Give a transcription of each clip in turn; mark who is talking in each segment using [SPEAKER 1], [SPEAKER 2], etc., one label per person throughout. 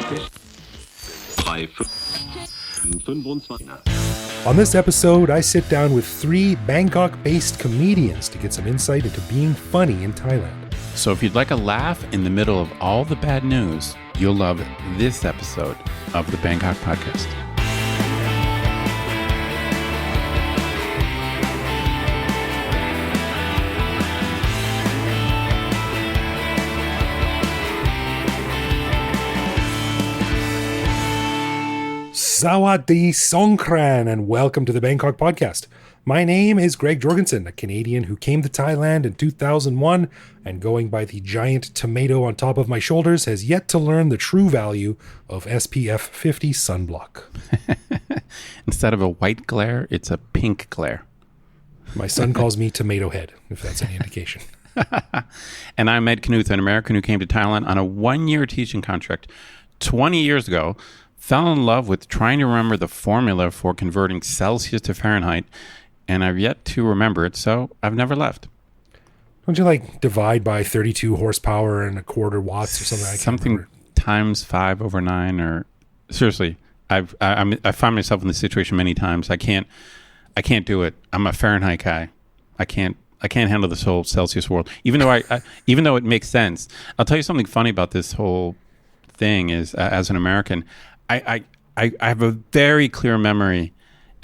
[SPEAKER 1] On this episode, I sit down with 3 Bangkok-based comedians to get some insight into being funny in Thailand.
[SPEAKER 2] So if you'd like a laugh in the middle of all the bad news, you'll love this episode of the Bangkok Podcast.
[SPEAKER 1] Sawadee Songkran, and welcome to the Bangkok Podcast. My name is Greg Jorgensen, a Canadian who came to Thailand in 2001 and going by the giant tomato on top of my shoulders has yet to learn the true value of SPF.E6 sunblock.
[SPEAKER 2] Instead of a white glare, it's a pink glare.
[SPEAKER 1] My son calls me Tomato Head, if that's any indication.
[SPEAKER 2] And I'm Ed Knuth, an American who came to Thailand on a 1-year teaching contract 20 years ago, fell in love with trying to remember the formula for converting Celsius to Fahrenheit, and I've yet to remember it, so I've never left.
[SPEAKER 1] Don't you divide by 32 horsepower and a quarter watts or something?
[SPEAKER 2] Something times 5/9, or seriously, I find myself in this situation many times. I can't do it. I'm a Fahrenheit guy. I can't handle this whole Celsius world, even though it makes sense. I'll tell you something funny about this whole thing is, as an American, I have a very clear memory,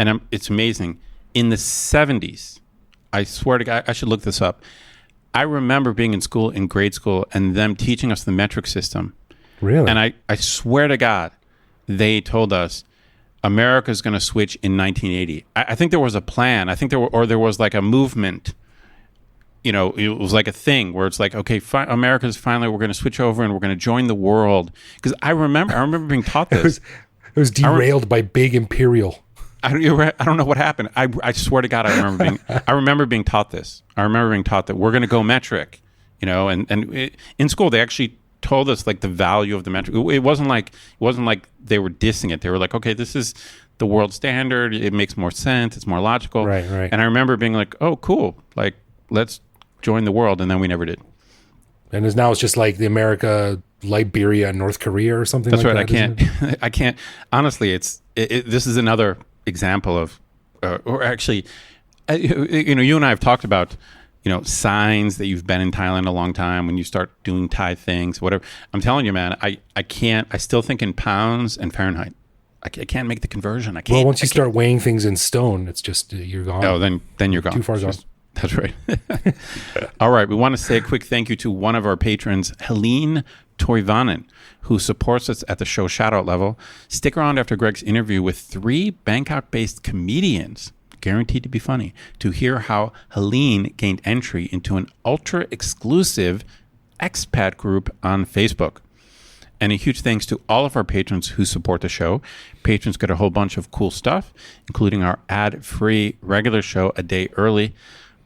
[SPEAKER 2] and it's amazing. In the 70s, I swear to God, I should look this up. I remember being in grade school, and them teaching us the metric system.
[SPEAKER 1] Really?
[SPEAKER 2] And I swear to God, they told us America's going to switch in 1980. I think there was a plan. I think there was like a movement. You know, it was like a thing where it's like, okay, America's finally, we're going to switch over and we're going to join the world. Because I remember being taught this.
[SPEAKER 1] It was derailed by big imperial.
[SPEAKER 2] I don't know what happened. I swear to God, I remember being taught this. I remember being taught that we're going to go metric. You know, in school they actually told us like the value of the metric. It wasn't like they were dissing it. They were like, okay, this is the world standard. It makes more sense. It's more logical.
[SPEAKER 1] Right.
[SPEAKER 2] And I remember being like, oh, cool. Like, let's join the world, and then we never did.
[SPEAKER 1] And it's just like the America, Liberia, and North Korea or something.
[SPEAKER 2] That's
[SPEAKER 1] like
[SPEAKER 2] right.
[SPEAKER 1] That,
[SPEAKER 2] I can't. Honestly, this is another example of, or actually, you and I have talked about, signs that you've been in Thailand a long time when you start doing Thai things, whatever. I'm telling you, man, I can't. I still think in pounds and Fahrenheit. I can't make the conversion. I can't.
[SPEAKER 1] Well, once you start weighing things in stone, it's just you're gone.
[SPEAKER 2] Oh, then you're gone.
[SPEAKER 1] Too far gone.
[SPEAKER 2] That's right. All right. We want to say a quick thank you to one of our patrons, Helene Toivonen, who supports us at the show shout-out level. Stick around after Greg's interview with 3 Bangkok-based comedians, guaranteed to be funny, to hear how Helene gained entry into an ultra-exclusive expat group on Facebook. And a huge thanks to all of our patrons who support the show. Patrons get a whole bunch of cool stuff, including our ad-free regular show a day early,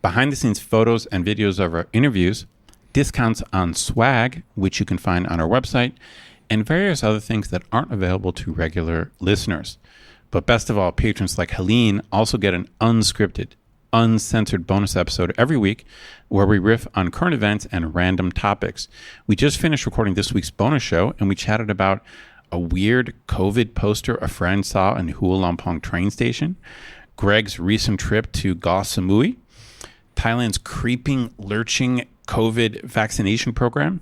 [SPEAKER 2] behind-the-scenes photos and videos of our interviews, discounts on swag, which you can find on our website, and various other things that aren't available to regular listeners. But best of all, patrons like Helene also get an unscripted, uncensored bonus episode every week where we riff on current events and random topics. We just finished recording this week's bonus show, and we chatted about a weird COVID poster a friend saw in Hua Lamphong train station, Greg's recent trip to Koh Samui, Thailand's creeping, lurching COVID vaccination program,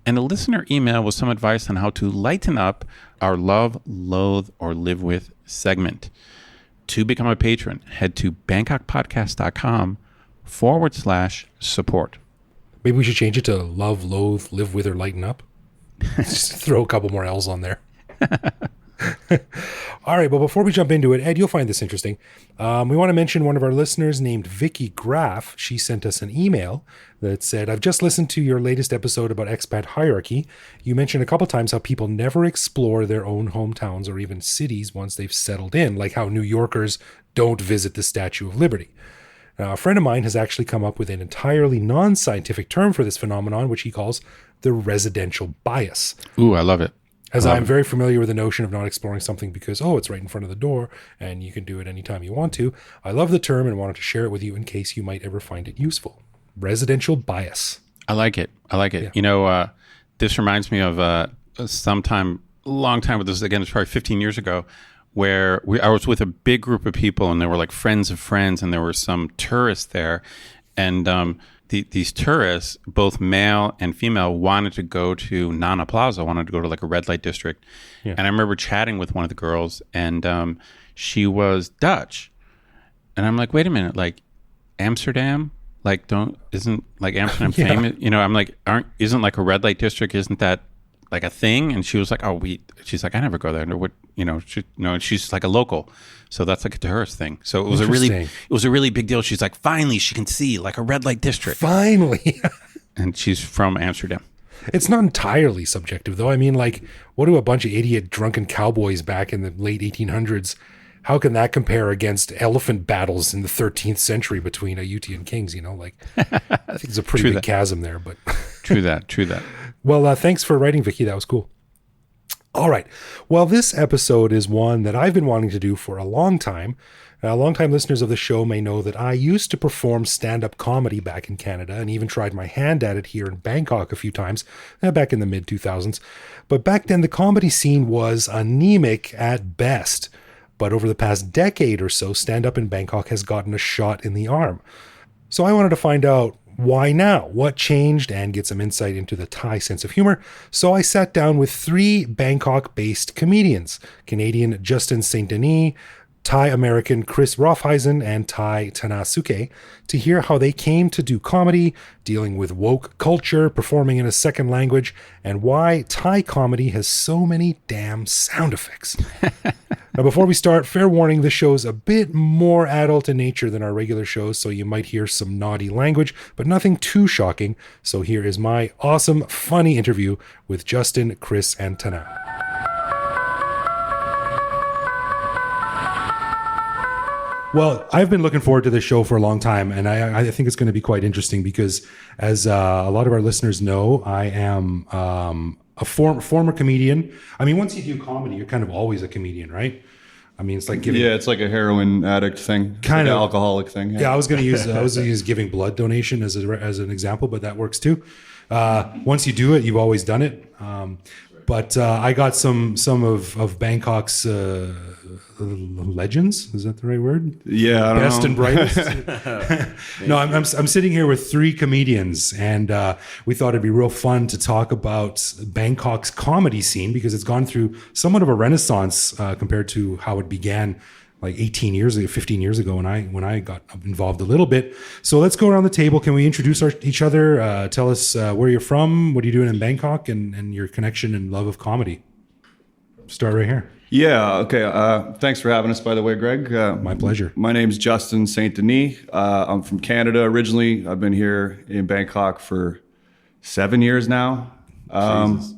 [SPEAKER 2] and a listener email with some advice on how to lighten up our love, loathe, or live with segment. To become a patron, head to bangkokpodcast.com/support.
[SPEAKER 1] Maybe we should change it to love, loathe, live with, or lighten up. Just throw a couple more L's on there. All right, but before we jump into it, Ed, you'll find this interesting. We want to mention one of our listeners named Vicky Graff. She sent us an email that said, I've just listened to your latest episode about expat hierarchy. You mentioned a couple times how people never explore their own hometowns or even cities once they've settled in, like how New Yorkers don't visit the Statue of Liberty. Now, a friend of mine has actually come up with an entirely non-scientific term for this phenomenon, which he calls the residential bias.
[SPEAKER 2] Ooh, I love it.
[SPEAKER 1] As I'm very familiar with the notion of not exploring something because, it's right in front of the door and you can do it anytime you want to. I love the term and wanted to share it with you in case you might ever find it useful. Residential bias.
[SPEAKER 2] I like it.
[SPEAKER 1] Yeah.
[SPEAKER 2] You know, this reminds me of sometime a long time, but this is, again, it's probably 15 years ago, where I was with a big group of people, and they were like friends of friends, and there were some tourists there. And these tourists, both male and female, wanted to go to Nana Plaza, wanted to go to like a red light district. Yeah. And I remember chatting with one of the girls, and she was Dutch. And I'm like, wait a minute, like Amsterdam? Like, isn't like Amsterdam famous? You know, I'm like, isn't like a red light district, isn't that like a thing? And she was like, she's like, I never go there. And what, you know, she's like a local. So that's like a tourist thing. So it was a really big deal. She's like, finally she can see like a red light district.
[SPEAKER 1] Finally.
[SPEAKER 2] And she's from Amsterdam.
[SPEAKER 1] It's not entirely subjective though. I mean, like, what do a bunch of idiot drunken cowboys back in the late 1800s, how can that compare against elephant battles in the 13th century between Ayutian kings? You know, like, I think there's a pretty big chasm there, but
[SPEAKER 2] True that.
[SPEAKER 1] Well, thanks for writing, Vicky. That was cool. All right. Well, this episode is one that I've been wanting to do for a long time. Longtime listeners of the show may know that I used to perform stand-up comedy back in Canada and even tried my hand at it here in Bangkok a few times back in the mid-2000s. But back then, the comedy scene was anemic at best. But over the past decade or so, stand-up in Bangkok has gotten a shot in the arm. So I wanted to find out why now, what changed, and get some insight into the Thai sense of humor. So I sat down with 3 Bangkok-based comedians, Canadian Justin St-Denis, Thai-American Chris Raufheisen, and Thai Tana Sukke, to hear how they came to do comedy, dealing with woke culture, performing in a second language, and why Thai comedy has so many damn sound effects. Now, before we start, fair warning, this show's a bit more adult in nature than our regular shows, so you might hear some naughty language, but nothing too shocking. So here is my awesome, funny interview with Justin, Chris, and Tana. Well, I've been looking forward to this show for a long time, and I think it's going to be quite interesting because, as a lot of our listeners know, I am a former comedian. I mean, once you do comedy, you're kind of always a comedian, right? I mean, it's like giving...
[SPEAKER 3] Yeah, it's like a heroin addict thing. Kind of. Like an alcoholic thing.
[SPEAKER 1] Yeah, I was going to use giving blood donation as an example, but that works too. Once you do it, you've always done it. But I got some of Bangkok's legends. Is that the right word?
[SPEAKER 3] Yeah, I don't
[SPEAKER 1] Best
[SPEAKER 3] know.
[SPEAKER 1] and brightest. No, I'm sitting here with 3 comedians, and we thought it'd be real fun to talk about Bangkok's comedy scene because it's gone through somewhat of a renaissance compared to how it began like 15 years ago when I got involved a little bit. So let's go around the table. Can we introduce each other? Tell us where you're from, what are you doing in Bangkok, and your connection and love of comedy. Start right here.
[SPEAKER 3] Yeah, okay. Thanks for having us, by the way, Greg.
[SPEAKER 1] My pleasure.
[SPEAKER 3] My name's Justin St-Denis. I'm from Canada originally. I've been here in Bangkok for 7 years now.
[SPEAKER 2] Jesus.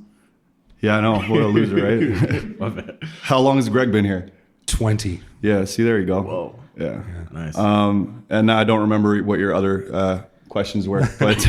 [SPEAKER 3] Yeah, I know. What a loser, right? How long has Greg been here?
[SPEAKER 1] 20.
[SPEAKER 3] Yeah, see, there you go.
[SPEAKER 2] Whoa.
[SPEAKER 3] Yeah.
[SPEAKER 2] Nice.
[SPEAKER 3] And I don't remember what your other questions were, but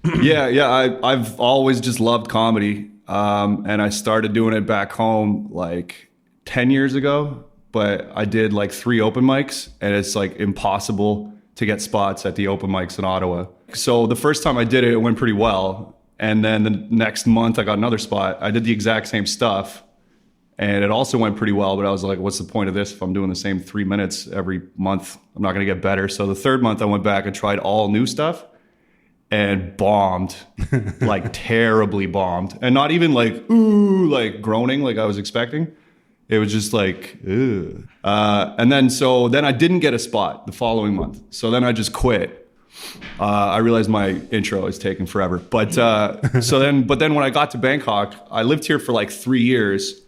[SPEAKER 3] I've always just loved comedy. And I started doing it back home like 10 years ago, but I did like 3 open mics, and it's like impossible to get spots at the open mics in Ottawa. So the first time I did it, it went pretty well. And then the next month I got another spot. I did the exact same stuff, and it also went pretty well, but I was like, what's the point of this if I'm doing the same 3 minutes every month? I'm not going to get better. So the third month I went back and tried all new stuff and bombed, like terribly bombed. And not even like, ooh, like groaning like I was expecting. It was just like, ew. And then I didn't get a spot the following month. So then I just quit. I realized my intro is taking forever. But then when I got to Bangkok, I lived here for like 3 years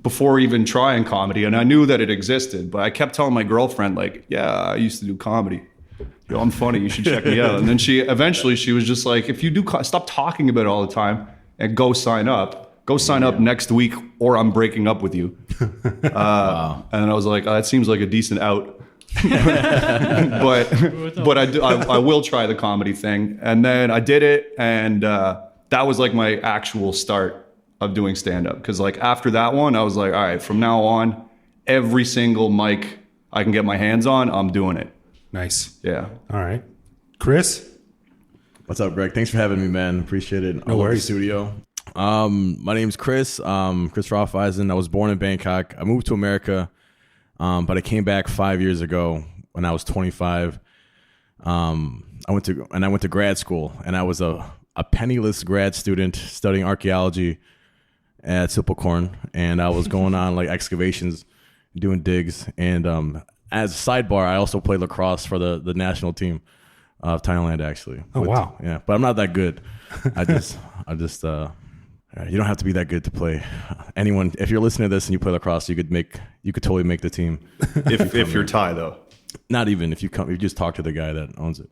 [SPEAKER 3] before even trying comedy, and I knew that it existed, but I kept telling my girlfriend, like, yeah, I used to do comedy. Yo, I'm funny, you should check me out. And then she was just like, if you do, stop talking about it all the time and go sign up. Go sign up next week, or I'm breaking up with you. Wow. And I was like, that seems like a decent out. but I will try the comedy thing. And then I did it, and that was like my actual start of doing stand-up, because like after that one I was like, all right, from now on every single mic I can get my hands on, I'm doing it.
[SPEAKER 1] Nice.
[SPEAKER 3] Yeah.
[SPEAKER 1] All right, Chris.
[SPEAKER 4] What's up, Greg? Thanks for having me, man. Appreciate it.
[SPEAKER 1] No worries.
[SPEAKER 4] The studio. My name's Chris. Chris Raufheisen. I was born in Bangkok. I moved to America, but I came back 5 years ago when I was 25. I went to grad school, and I was a penniless grad student studying archaeology at Silpakorn, and I was going on like excavations, doing digs, and as a sidebar, I also played lacrosse for the national team of Thailand, actually.
[SPEAKER 1] Oh, wow.
[SPEAKER 4] Yeah, but I'm not that good. I just you don't have to be that good to play. Anyone, if you're listening to this and you play lacrosse, you could totally make the team.
[SPEAKER 3] if you're Thai though.
[SPEAKER 4] Not even if you just talk to the guy that owns it.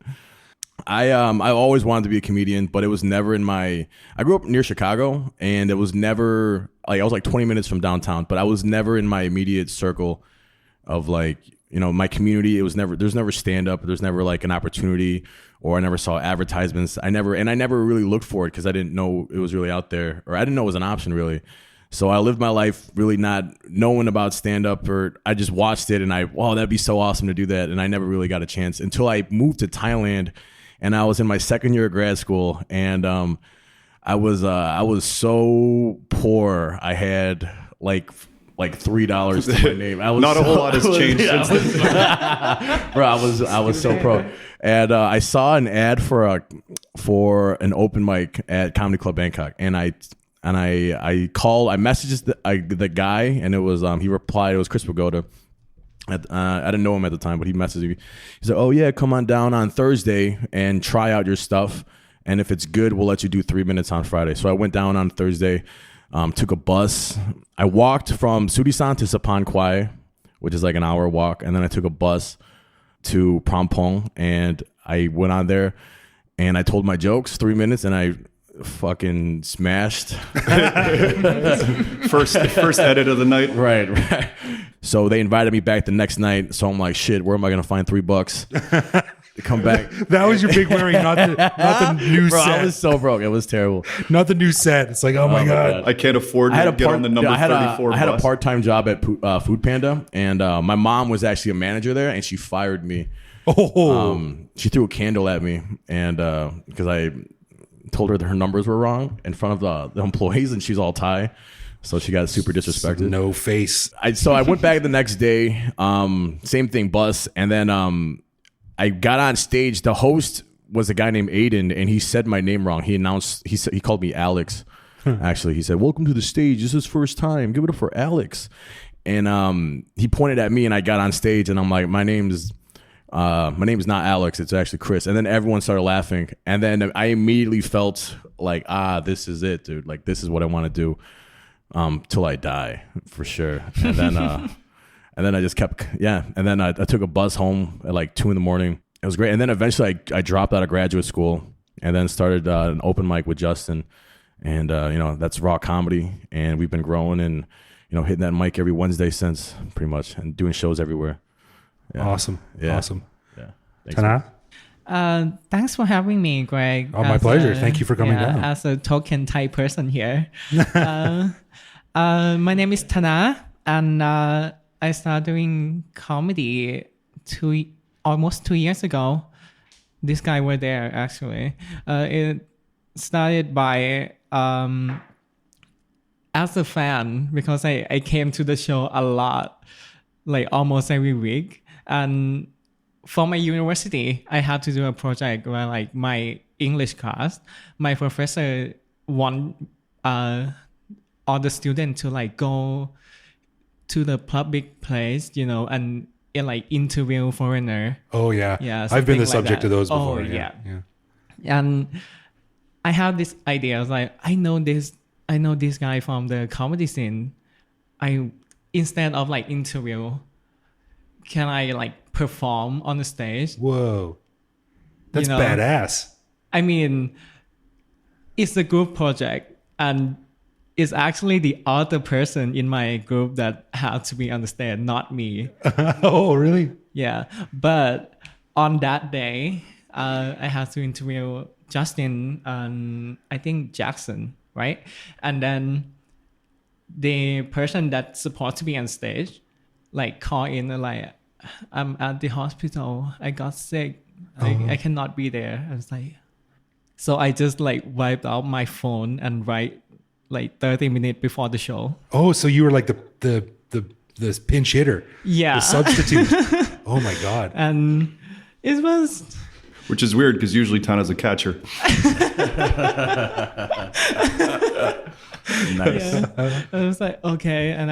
[SPEAKER 4] I always wanted to be a comedian, but it was never in my. I grew up near Chicago, and it was never like I was like 20 minutes from downtown, but I was never in my immediate circle of like my community. It was never there's never stand up. There's never like an opportunity, or I never saw advertisements. I never really looked for it because I didn't know it was really out there, or I didn't know it was an option really. So I lived my life really not knowing about stand-up, or I just watched it and that'd be so awesome to do that. And I never really got a chance until I moved to Thailand, and I was in my second year of grad school, and I was so poor. I had like $3 to my name.
[SPEAKER 3] Not a whole lot has changed since then.
[SPEAKER 4] Bro, I was so pro. And I saw an ad for an open mic at Comedy Club Bangkok, and I messaged the guy, and it was he replied. It was Chris Pagoda. I didn't know him at the time, but he messaged me. He said, "Oh yeah, come on down on Thursday and try out your stuff, and if it's good, we'll let you do 3 minutes on Friday." So I went down on Thursday, took a bus. I walked from Surisan to Sapan Kwai, which is like an hour walk, and then I took a bus to Prampong, and I went on there, and I told my jokes 3 minutes, and I fucking smashed.
[SPEAKER 3] first edit of the night.
[SPEAKER 4] Right. So they invited me back the next night. So I'm like, shit, where am I gonna find $3 to come back?
[SPEAKER 1] That was your big worry, not the new
[SPEAKER 4] Bro,
[SPEAKER 1] set.
[SPEAKER 4] I was so broke. It was terrible.
[SPEAKER 1] Not the new set. It's like, oh my god.
[SPEAKER 3] I can't afford to get on the number 34
[SPEAKER 4] I had a
[SPEAKER 3] bus.
[SPEAKER 4] part-time job at Food Panda, and my mom was actually a manager there, and she fired me. She threw a candle at me, and because I told her that her numbers were wrong in front of the employees, and she's all Thai, so she got super disrespected.
[SPEAKER 1] No face.
[SPEAKER 4] So I went back the next day, same thing, bus, and then I got on stage. The host was a guy named Aiden, and he said my name wrong. He called me Alex. Actually, he said, "Welcome to the stage. This is his first time. Give it up for Alex." And he pointed at me, and I got on stage, and I'm like, my name's not Alex, it's actually Chris. And then everyone started laughing, and then I immediately felt like, this is it, dude. Like, this is what I want to do till I die, for sure. And then I just kept, and then I took a bus home at like 2 a.m. It was great. And then eventually I dropped out of graduate school, and then started an open mic with Justin, and that's Raw Comedy, and we've been growing and hitting that mic every Wednesday since, pretty much, and doing shows everywhere. Yeah.
[SPEAKER 1] Awesome.
[SPEAKER 4] Yeah.
[SPEAKER 1] Awesome.
[SPEAKER 4] Yeah. Thanks,
[SPEAKER 1] Tana?
[SPEAKER 5] Thanks for having me, Greg.
[SPEAKER 1] Oh, my pleasure. Thank you for coming down.
[SPEAKER 5] As a token Thai person here. My name is Tana, and I started doing comedy almost 2 years ago. This guy were there, actually. It started by as a fan, because I came to the show a lot, like almost every week. And for my university, I had to do a project where, like, my English class, my professor want all the students to like go to the public place, and like interview foreigner.
[SPEAKER 1] Oh yeah.
[SPEAKER 5] Yeah.
[SPEAKER 1] I've been the
[SPEAKER 5] something like
[SPEAKER 1] subject
[SPEAKER 5] that.
[SPEAKER 1] of those before.
[SPEAKER 5] Oh yeah. And I had this idea. I was like, I know this guy from the comedy scene. Instead of like interview, can I like perform on the stage?
[SPEAKER 1] Whoa. That's badass.
[SPEAKER 5] I mean, it's a group project, and it's actually the other person in my group that had to be on the stage, not me.
[SPEAKER 1] Oh, really?
[SPEAKER 5] Yeah. But on that day, I had to interview Justin and I think Jackson, right? And then the person that's supposed to be on stage, like, call in and like, I'm at the hospital. I got sick. I cannot be there. I was like, so I just like wiped out my phone and write like 30 minutes before the show.
[SPEAKER 1] Oh, so you were like the pinch hitter.
[SPEAKER 5] Yeah.
[SPEAKER 1] The substitute. Oh my God.
[SPEAKER 5] And it was...
[SPEAKER 3] Which is weird because usually Tana's a catcher.
[SPEAKER 4] Nice.
[SPEAKER 5] Yeah. I was like, okay. And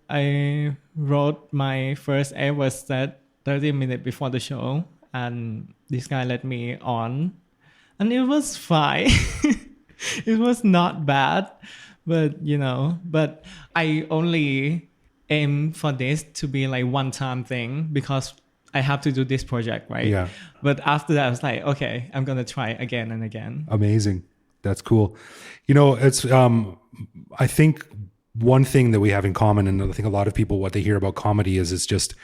[SPEAKER 5] I wrote my first ever set 30 minutes before the show. And this guy let me on. And it was fine. It was not bad. But, but I only aim for this to be like one-time thing because I have to do this project, right?
[SPEAKER 1] Yeah.
[SPEAKER 5] But after that, I was like, okay, I'm going to try again and again.
[SPEAKER 1] Amazing. That's cool. It's, I think one thing that we have in common, and I think a lot of people, what they hear about comedy is it's just,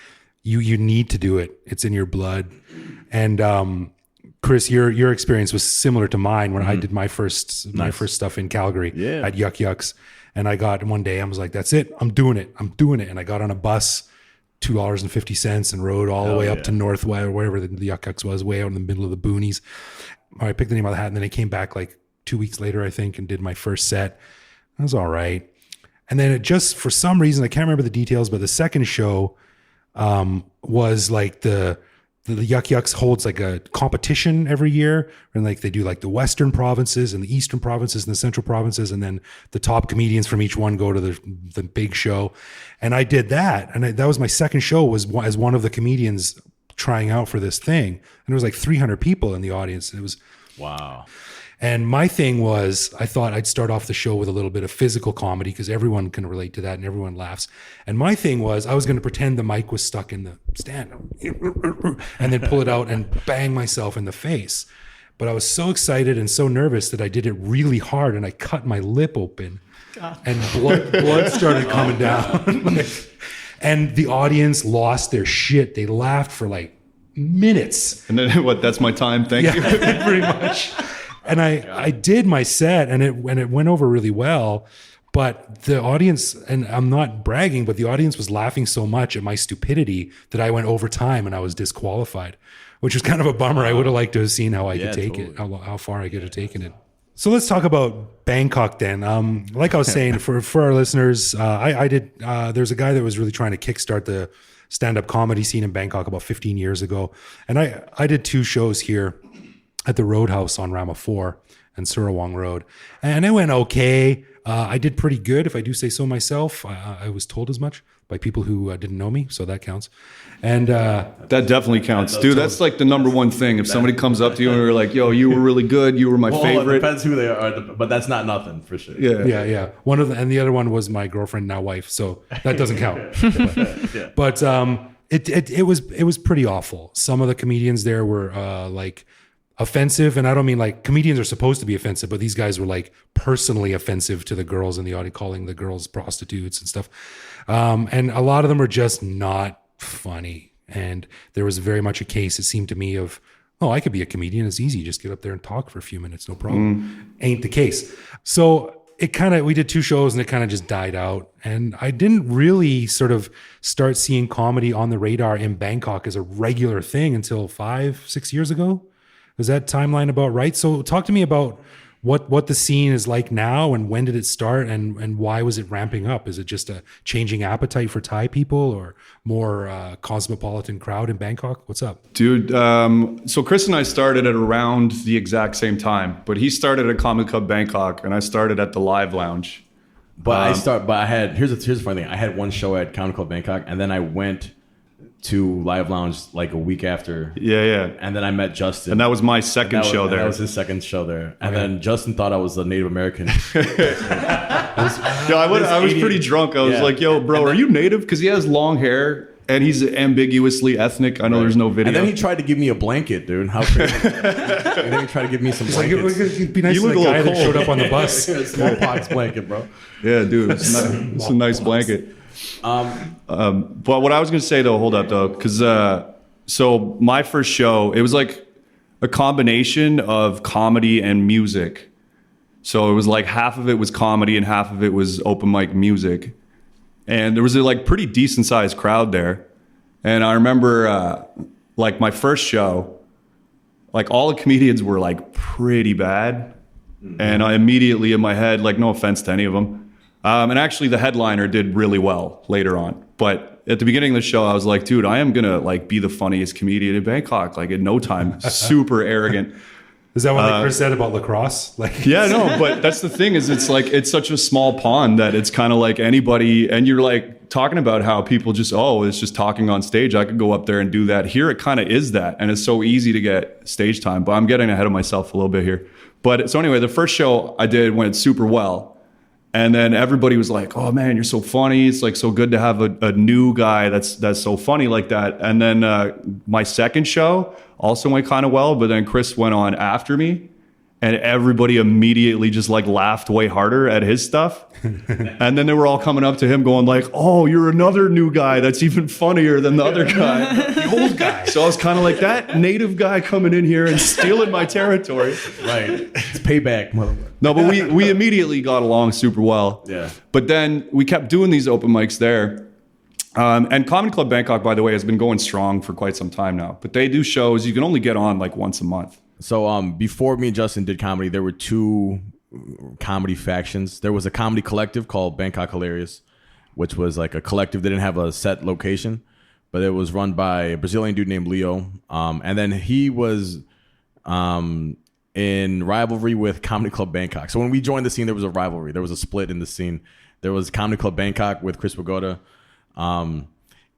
[SPEAKER 1] you need to do it. It's in your blood. And, Chris, your experience was similar to mine when I did my first stuff in Calgary at Yuck Yucks. And I got one day, I was like, that's it. I'm doing it. And I got on a bus, $2.50 and rode all the way up to Northwest, wherever the Yuck Yucks was, way out in the middle of the boonies. I picked the name out of the hat, and then I came back like 2 weeks later, I think, and did my first set. It was all right. And then it just, for some reason, I can't remember the details, but the second show was like the Yuck Yucks holds like a competition every year, and like they do like the Western provinces and the Eastern provinces and the Central provinces, and then the top comedians from each one go to the big show. And I did that, and that was my second show, was as one of the comedians trying out for this thing, and there was like 300 people in the audience. It was
[SPEAKER 4] Wow.
[SPEAKER 1] And my thing was, I thought I'd start off the show with a little bit of physical comedy because everyone can relate to that and everyone laughs. And my thing was, I was going to pretend the mic was stuck in the stand and then pull it out and bang myself in the face. But I was so excited and so nervous that I did it really hard, and I cut my lip open and blood started coming down. And the audience lost their shit. They laughed for like minutes.
[SPEAKER 3] And then that's my time. Thank you.
[SPEAKER 1] Pretty much. And I did my set, and it went over really well, but the audience, and I'm not bragging, but the audience was laughing so much at my stupidity that I went over time and I was disqualified, which was kind of a bummer. I would have liked to have seen how I could take it, how far I could have taken it. So let's talk about Bangkok then. Like I was saying, for our listeners, there's a guy that was really trying to kickstart the stand-up comedy scene in Bangkok about 15 years ago. And I did 2 shows here at the Roadhouse on Rama 4 and Surawang Road. And it went okay. I did pretty good, if I do say so myself. I was told as much by people who didn't know me, so that counts. And
[SPEAKER 3] that definitely counts. Dude, that's like the number one thing. If somebody comes up to you and they're like, yo, you were really good, you were my favorite.
[SPEAKER 4] It depends who they are, but that's not nothing for sure.
[SPEAKER 1] Yeah. One of and the other one was my girlfriend, now wife, so that doesn't count. But it was pretty awful. Some of the comedians there were like offensive, and I don't mean like comedians are supposed to be offensive, but these guys were like personally offensive to the girls in the audience, calling the girls prostitutes and stuff. And a lot of them were just not funny. And there was very much a case, it seemed to me, of, oh, I could be a comedian. It's easy. Just get up there and talk for a few minutes. No problem. Ain't the case. So we did 2 shows and it kind of just died out. And I didn't really sort of start seeing comedy on the radar in Bangkok as a regular thing until 5-6 years ago. Is that timeline about right? So talk to me about what the scene is like now, and when did it start, and why was it ramping up? Is it just a changing appetite for Thai people, or more cosmopolitan crowd in Bangkok? What's up?
[SPEAKER 3] Dude, so Chris and I started at around the exact same time, but he started at Comedy Club Bangkok and I started at the Live Lounge.
[SPEAKER 4] Here's the funny thing. I had one show at Comedy Club Bangkok, and then I went to Live Lounge like a week after.
[SPEAKER 3] Yeah.
[SPEAKER 4] And then I met Justin.
[SPEAKER 3] And that was my second show there.
[SPEAKER 4] That was his second show there. And then Justin thought I was a Native American.
[SPEAKER 3] I was pretty drunk. I was like, yo, bro, are you Native? Because he has long hair and he's ambiguously ethnic. I know there's no video.
[SPEAKER 4] And then he tried to give me a blanket, dude. How crazy. And then he tried to give me some blankets.
[SPEAKER 1] It'd be nice to the guy that showed up on the bus.
[SPEAKER 4] Smallpox blanket, bro.
[SPEAKER 3] Yeah, dude. It's a nice blanket. But what I was going to say though, hold up though, because so my first show, it was like a combination of comedy and music. So it was like half of it was comedy and half of it was open mic music, and there was a like pretty decent sized crowd there. And I remember like my first show, like all the comedians were like pretty bad, And I immediately in my head, like, no offense to any of them. And actually the headliner did really well later on. But at the beginning of the show, I was like, dude, I am going to like be the funniest comedian in Bangkok, like in no time. Super arrogant.
[SPEAKER 1] Is that what Chris said about lacrosse? Like,
[SPEAKER 3] Yeah, no, but that's the thing is it's like, it's such a small pond that it's kind of like anybody, and you're like talking about how people just, it's just talking on stage. I could go up there and do that. Here it kind of is that. And it's so easy to get stage time, but I'm getting ahead of myself a little bit here. But so anyway, the first show I did went super well. And then everybody was like, oh man, you're so funny. It's like so good to have a new guy that's so funny like that. And then my second show also went kind of well, but then Chris went on after me. And everybody immediately just like laughed way harder at his stuff. And then they were all coming up to him going like, oh, you're another new guy that's even funnier than the other guy.
[SPEAKER 1] the old guy.
[SPEAKER 3] So I was kind of like, that native guy coming in here and stealing my territory.
[SPEAKER 4] Right. It's payback, motherfucker.
[SPEAKER 3] No, but we immediately got along super well.
[SPEAKER 4] Yeah.
[SPEAKER 3] But then we kept doing these open mics there. And Comedy Club Bangkok, by the way, has been going strong for quite some time now. But they do shows, you can only get on like once a month.
[SPEAKER 4] So before me and Justin did comedy, there were two comedy factions. There was a comedy collective called Bangkok Hilarious, which was like a collective. They didn't have a set location, but it was run by a Brazilian dude named Leo. And then he was in rivalry with Comedy Club Bangkok. So when we joined the scene, there was a rivalry. There was a split in the scene. There was Comedy Club Bangkok with Chris Pagoda.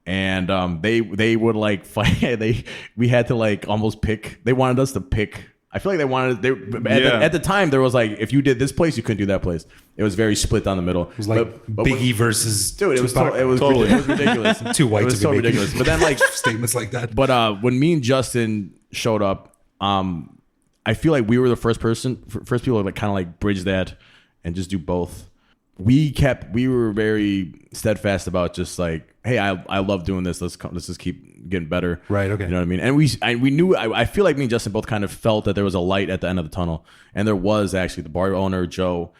[SPEAKER 4] And they would like fight. We had to like almost pick. They wanted us to pick. I feel like they wanted. At the time there was like, if you did this place, you couldn't do that place. It was very split down the middle.
[SPEAKER 1] It was like Biggie versus
[SPEAKER 4] dude. It was
[SPEAKER 3] Totally.
[SPEAKER 4] It was ridiculous.
[SPEAKER 1] Too white
[SPEAKER 4] It was
[SPEAKER 1] to
[SPEAKER 4] so
[SPEAKER 1] be making
[SPEAKER 4] ridiculous. But then like
[SPEAKER 1] statements like that.
[SPEAKER 4] But when me and Justin showed up, I feel like we were the first people to like kind of like bridge that and just do both. We were very steadfast about just like, hey, I love doing this. Let's just keep getting better.
[SPEAKER 1] Right. Okay.
[SPEAKER 4] You know what I mean? And we knew. I feel like me and Justin both kind of felt that there was a light at the end of the tunnel, and there was actually. The bar owner Joe,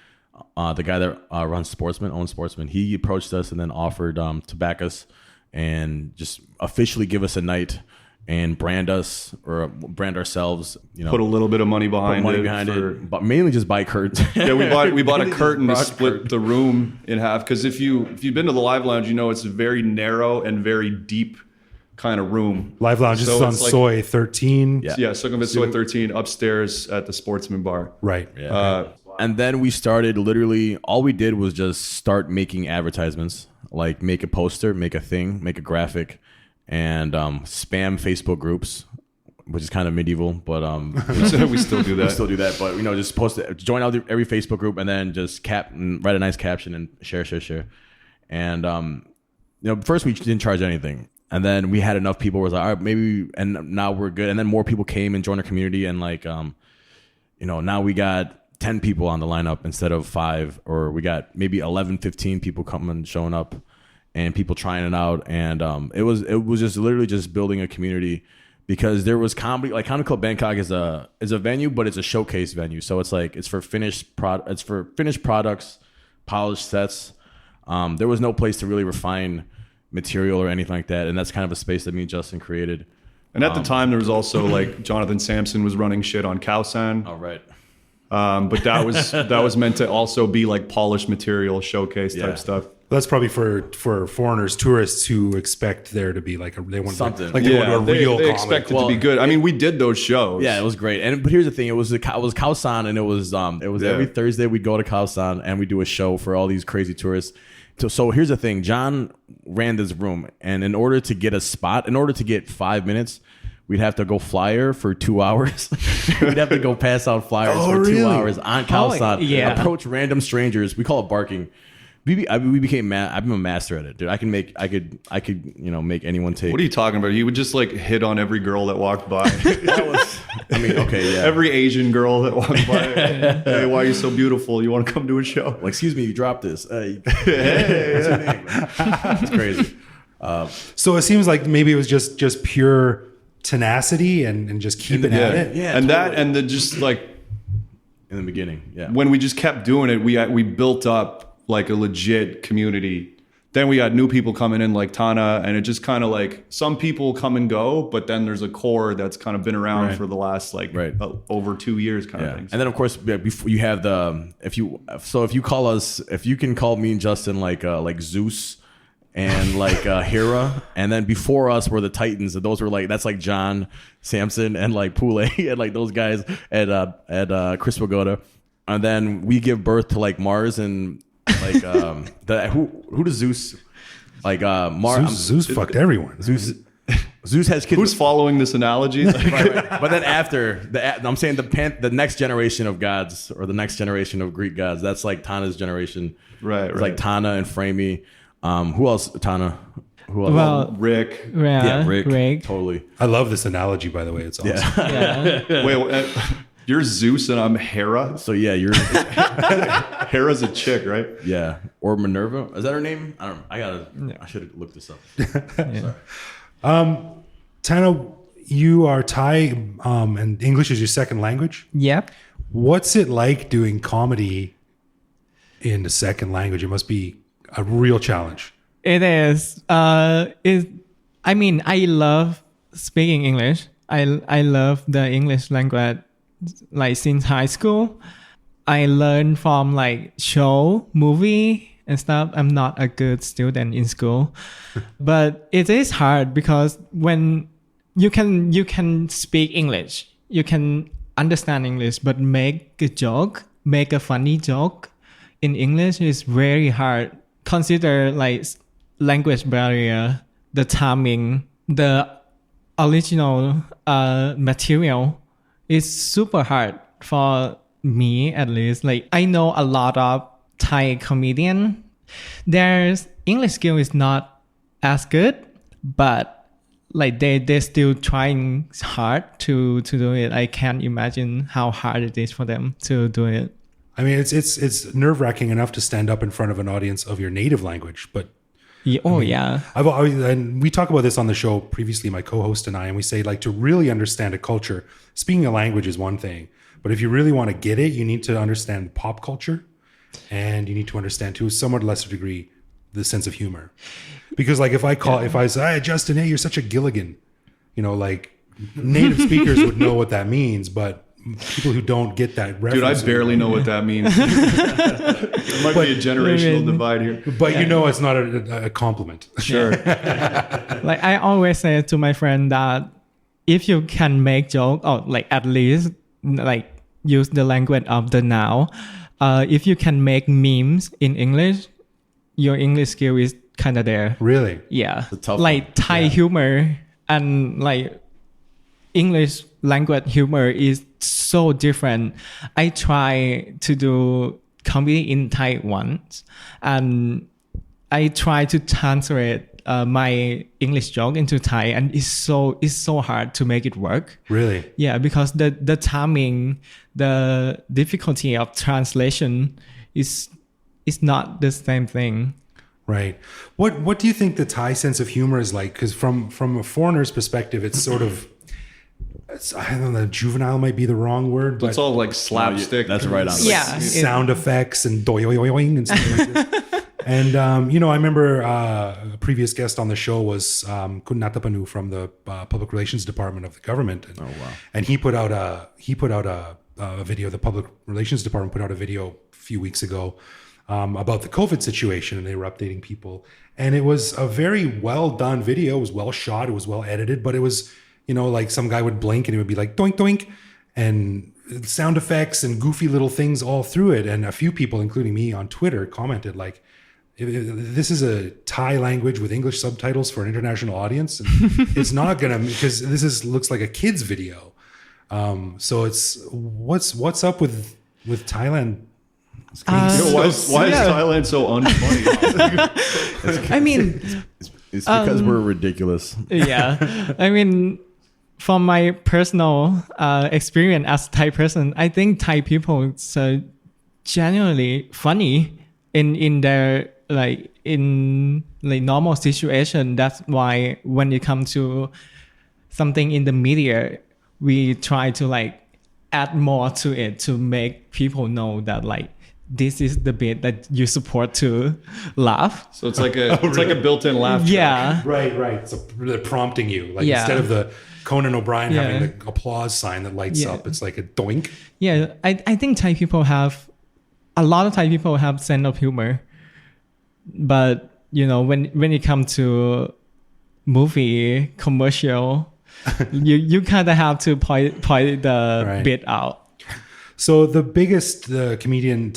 [SPEAKER 4] the guy that owns Sportsman. He approached us and then offered to back us and just officially give us a night and brand ourselves, you know,
[SPEAKER 3] Put a little bit of money behind
[SPEAKER 4] it, but mainly just buy curtains.
[SPEAKER 3] Yeah, we bought a curtain to split the room in half, because if you've been to the Live Lounge, you know it's a very narrow and very deep kind of room.
[SPEAKER 1] Live Lounge is on Soy 13.
[SPEAKER 3] Yeah, Sukhumvit Soy 13 upstairs at the Sportsman Bar.
[SPEAKER 1] Right.
[SPEAKER 4] Yeah. And then we started, literally all we did was just start making advertisements, like make a poster, make a thing, make a graphic, and spam Facebook groups, which is kind of medieval, but
[SPEAKER 3] we still do that.
[SPEAKER 4] We still do that, but you know, just post it, join out every Facebook group, and then just write a nice caption and share. And you know, first we didn't charge anything, and then we had enough people. Was like, all right, maybe, and now we're good. And then more people came and joined our community, and like, you know, now we got 10 people on the lineup instead of 5, or we got maybe 11, 15 people coming, showing up. And people trying it out, and it was just literally just building a community, because there was comedy. Like Comedy Club Bangkok is a venue, but it's a showcase venue. So it's like it's for finished products, polished sets. There was no place to really refine material or anything like that, and that's kind of a space that me and Justin created.
[SPEAKER 3] And at the time, there was also like Jonathan Sampson was running shit on Khao-San.
[SPEAKER 4] Oh right.
[SPEAKER 3] But that was meant to also be like polished material, showcase type stuff.
[SPEAKER 1] That's probably for foreigners, tourists who expect there to be like they want
[SPEAKER 4] something.
[SPEAKER 1] like they want a real
[SPEAKER 3] they
[SPEAKER 1] comic.
[SPEAKER 3] expect it to be good. I mean, we did those shows.
[SPEAKER 4] Yeah, it was great. But here's the thing: it was Khao-San, and it was every Thursday we'd go to Khao-San and we do a show for all these crazy tourists. So here's the thing: John ran this room, and in order to get 5 minutes, we'd have to go flyer for 2 hours. We'd have to go pass out flyers for 2 hours on Khao-San.
[SPEAKER 5] Yeah.
[SPEAKER 4] Approach random strangers. We call it barking. We became I'm a master at it, dude. I could you know, make anyone take.
[SPEAKER 3] What are you talking about? You would just like hit on every girl that walked by. Every Asian girl that walked by. Hey, why are you so beautiful? You want to come to a show?
[SPEAKER 4] Like, excuse me, you dropped this. Hey, what's your name? It's crazy.
[SPEAKER 1] So it seems like maybe it was just pure tenacity and just keeping at it.
[SPEAKER 4] Yeah,
[SPEAKER 3] and
[SPEAKER 4] totally.
[SPEAKER 3] that and the just like
[SPEAKER 4] in the beginning, yeah.
[SPEAKER 3] When we just kept doing it, we built up like a legit community then we got new people coming in like Tana, and it just kind of like some people come and go, but then there's a core that's kind of been around for the last like over 2 years kind of thing.
[SPEAKER 4] And then of course before you have if you can call me and Justin like Zeus and like Hera, and then before us were the Titans, and those were like that's like John Samson and like Pule and like those guys at Chris Pagoda, and then we give birth to like Mars and like who does Zeus like Mars?
[SPEAKER 1] Zeus fucked everyone.
[SPEAKER 4] Zeus has kids.
[SPEAKER 3] Who's following this analogy?
[SPEAKER 4] Right. But then after I'm saying the next generation of gods or the next generation of Greek gods, that's like Tana's generation.
[SPEAKER 3] Right.
[SPEAKER 4] It's like Tana and Framey. Who else? Tana. Who else?
[SPEAKER 5] Well,
[SPEAKER 3] Rick.
[SPEAKER 5] Yeah,
[SPEAKER 4] Rick. Totally.
[SPEAKER 1] I love this analogy, by the way. It's awesome.
[SPEAKER 5] Yeah.
[SPEAKER 3] Wait, you're Zeus and I'm Hera.
[SPEAKER 4] So yeah, you're
[SPEAKER 3] Hera's a chick, right?
[SPEAKER 4] yeah, or Minerva. Is that her name? I don't know. I should have looked this up. Sorry.
[SPEAKER 1] Tana, you are Thai, and English is your second language.
[SPEAKER 5] Yep.
[SPEAKER 1] What's it like doing comedy in the second language? It must be a real challenge.
[SPEAKER 5] It is. I mean, I love speaking English. I love the English language. Like since high school, I learned from like show, movie and stuff. I'm not a good student in school, but it is hard because when you can speak English, you can understand English, but make a funny joke in English is very hard. Consider like language barrier, the timing, the original material. It's super hard for me, at least. Like I know a lot of Thai comedian. Their English skill is not as good, but like they're still trying hard to do it. I can't imagine how hard it is for them to do it.
[SPEAKER 1] I mean, it's nerve-wracking enough to stand up in front of an audience of your native language, but
[SPEAKER 5] yeah.
[SPEAKER 1] And we talk about this on the show previously, my co-host and I, and we say like to really understand a culture, speaking a language is one thing, but if you really want to get it, you need to understand pop culture, and you need to understand to a somewhat lesser degree the sense of humor. Because like if I say, hey, Justin, hey, you're such a Gilligan, like native speakers would know what that means, but people who don't get that reference.
[SPEAKER 3] Dude, I barely know what that means. There might be a generational divide here.
[SPEAKER 1] But it's not a compliment.
[SPEAKER 3] Sure.
[SPEAKER 5] Like I always say to my friend that if you can make joke or like at least like use the language of the now, if you can make memes in English, your English skill is kind of there.
[SPEAKER 1] Really?
[SPEAKER 5] Yeah.
[SPEAKER 4] tough
[SPEAKER 5] like
[SPEAKER 4] one.
[SPEAKER 5] Thai humor and like English language humor is so different. I try to do comedy in Thai once, and I try to translate my English joke into Thai, and it's so hard to make it work.
[SPEAKER 1] Really?
[SPEAKER 5] Yeah, because the timing, the difficulty of translation is not the same thing.
[SPEAKER 1] Right. What do you think the Thai sense of humor is like? Because from a foreigner's perspective, it's sort of, I don't know, juvenile might be the wrong word, but
[SPEAKER 3] It's all like slapstick.
[SPEAKER 4] That's right on.
[SPEAKER 5] Yeah.
[SPEAKER 1] sound effects and doyoyoing and stuff like this. And, I remember a previous guest on the show was Kun Natapanu from the Public Relations Department of the government. And, and he put out a video, the Public Relations Department put out a video a few weeks ago about the COVID situation, and they were updating people. And it was a very well done video. It was well shot. It was well edited, but it was, like some guy would blink and it would be like doink, doink, and sound effects and goofy little things all through it. And a few people, including me on Twitter, commented like, this is a Thai language with English subtitles for an international audience. And it's not going to, because looks like a kid's video. So it's, what's up with Thailand?
[SPEAKER 3] Why is Thailand so unfunny?
[SPEAKER 5] I mean,
[SPEAKER 4] It's because we're ridiculous.
[SPEAKER 5] yeah. I mean, from my personal experience as Thai person, I think Thai people are genuinely funny in their in normal situation. That's why when it comes to something in the media, we try to add more to it to make people know that this is the bit that you support to laugh.
[SPEAKER 3] So it's like a built-in laugh track.
[SPEAKER 5] Yeah.
[SPEAKER 1] Right. So they're prompting you. Like
[SPEAKER 5] Yeah.
[SPEAKER 1] instead of the Conan O'Brien
[SPEAKER 5] Yeah.
[SPEAKER 1] having the applause sign that lights
[SPEAKER 5] Yeah.
[SPEAKER 1] up, it's like a doink.
[SPEAKER 5] Yeah, I think Thai people have a lot of Thai people have sense of humor, but when it comes to movie commercial, you kind of have to point the
[SPEAKER 1] Right.
[SPEAKER 5] bit out.
[SPEAKER 1] So the biggest Thai comedian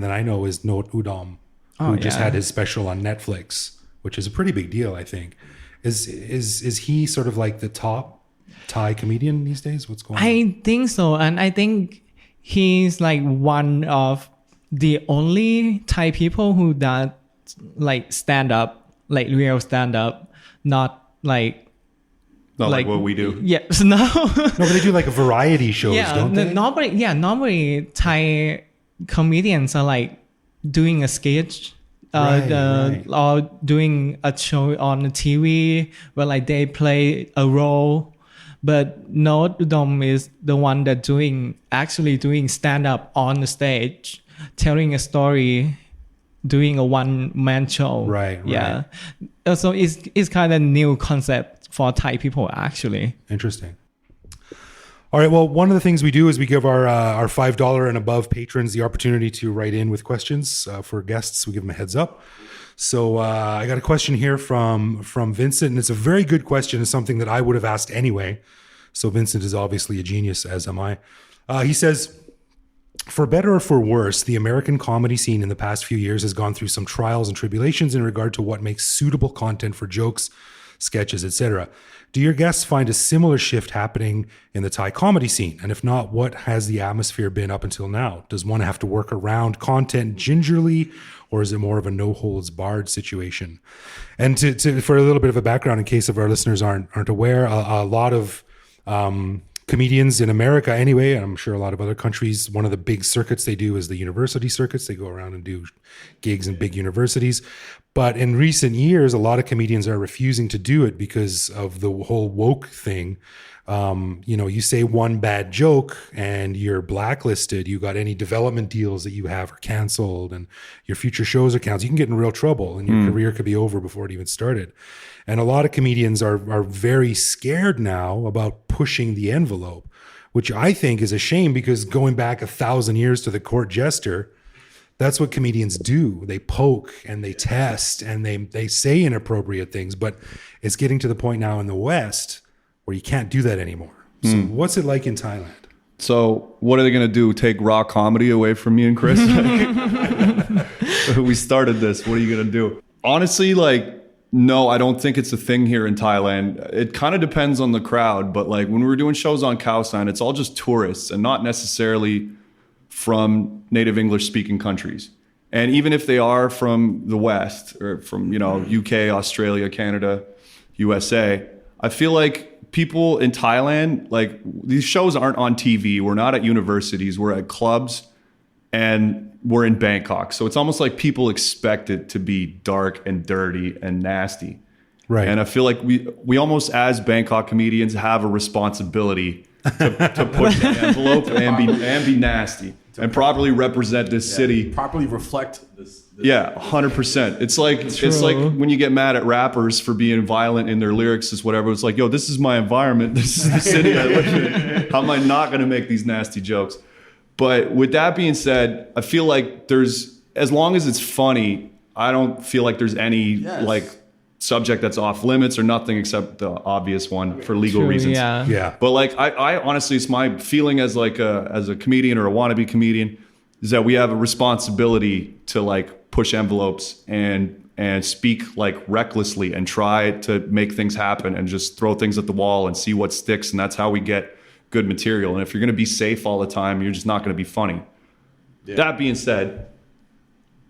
[SPEAKER 1] that I know is Note Udom, who just
[SPEAKER 5] yeah.
[SPEAKER 1] had his special on Netflix, which is a pretty big deal, I think. Is he sort of like the top Thai comedian these days? What's going on?
[SPEAKER 5] I think so, and I think he's like one of the only Thai people who does like stand up, like real stand up, not like
[SPEAKER 3] what we do.
[SPEAKER 5] Yeah, so no.
[SPEAKER 1] No, but they do like a variety shows, don't they?
[SPEAKER 5] Normally Thai comedians are like doing a sketch,
[SPEAKER 1] Right.
[SPEAKER 5] or doing a show on the TV where like they play a role. But Note Udom is the one that actually doing stand up on the stage, telling a story, doing a one-man show.
[SPEAKER 1] Right.
[SPEAKER 5] Yeah. So it's kind of new concept for Thai people actually.
[SPEAKER 1] Interesting. All right. Well, one of the things we do is we give our $5 and above patrons the opportunity to write in with questions for guests. We give them a heads up. So I got a question here from Vincent, and it's a very good question. It's something that I would have asked anyway. So Vincent is obviously a genius, as am I. He says, for better or for worse, the American comedy scene in the past few years has gone through some trials and tribulations in regard to what makes suitable content for jokes, sketches, etc. Do your guests find a similar shift happening in the Thai comedy scene? And if not, what has the atmosphere been up until now? Does one have to work around content gingerly, or is it more of a no holds barred situation? And for a little bit of a background, in case of our listeners aren't aware, a lot of comedians in America anyway, and I'm sure a lot of other countries, one of the big circuits they do is the university circuits. They go around and do gigs in big universities. But in recent years, a lot of comedians are refusing to do it because of the whole woke thing. You say one bad joke and you're blacklisted. You got any development deals that you have are canceled, and your future shows are canceled. You can get in real trouble, and your career could be over before it even started. And a lot of comedians are very scared now about pushing the envelope, which I think is a shame, because going back 1,000 years to the court jester, that's what comedians do. They poke and they test and they say inappropriate things, but it's getting to the point now in the West where you can't do that anymore. So what's it like in Thailand?
[SPEAKER 3] So what are they going to do? Take raw comedy away from me and Chris? We started this. What are you going to do? Honestly, no, I don't think it's a thing here in Thailand. It kind of depends on the crowd, but when we were doing shows on Khao San, it's all just tourists and not necessarily from native English speaking countries. And even if they are from the West or from, UK, Australia, Canada, USA, I feel like people in Thailand, these shows aren't on TV. We're not at universities. We're at clubs, and we're in Bangkok. So it's almost like people expect it to be dark and dirty and nasty.
[SPEAKER 1] Right.
[SPEAKER 3] And I feel like we almost, as Bangkok comedians, have a responsibility to push the envelope and be nasty and properly represent this city.
[SPEAKER 4] Properly reflect this.
[SPEAKER 3] Yeah, 100%. It's like when you get mad at rappers for being violent in their lyrics, is whatever. It's like, yo, this is my environment. This is the city I live in. How am I not going to make these nasty jokes? But with that being said, I feel like as long as it's funny, I don't feel like there's any subject that's off limits or nothing except the obvious one for legal reasons.
[SPEAKER 5] Yeah.
[SPEAKER 3] But I honestly, it's my feeling as a comedian or a wannabe comedian is that we have a responsibility to push envelopes and speak recklessly and try to make things happen and just throw things at the wall and see what sticks. And that's how we get good material. And if you're going to be safe all the time, you're just not going to be funny. Yeah. That being said,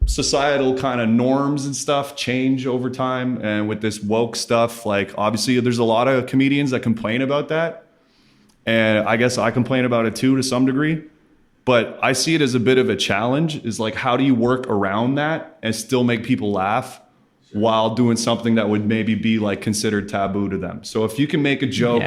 [SPEAKER 3] societal kind of norms and stuff change over time. And with this woke stuff, obviously there's a lot of comedians that complain about that. And I guess I complain about it too, to some degree. But I see it as a bit of a challenge, is how do you work around that and still make people laugh while doing something that would maybe be considered taboo to them. So if you can make a joke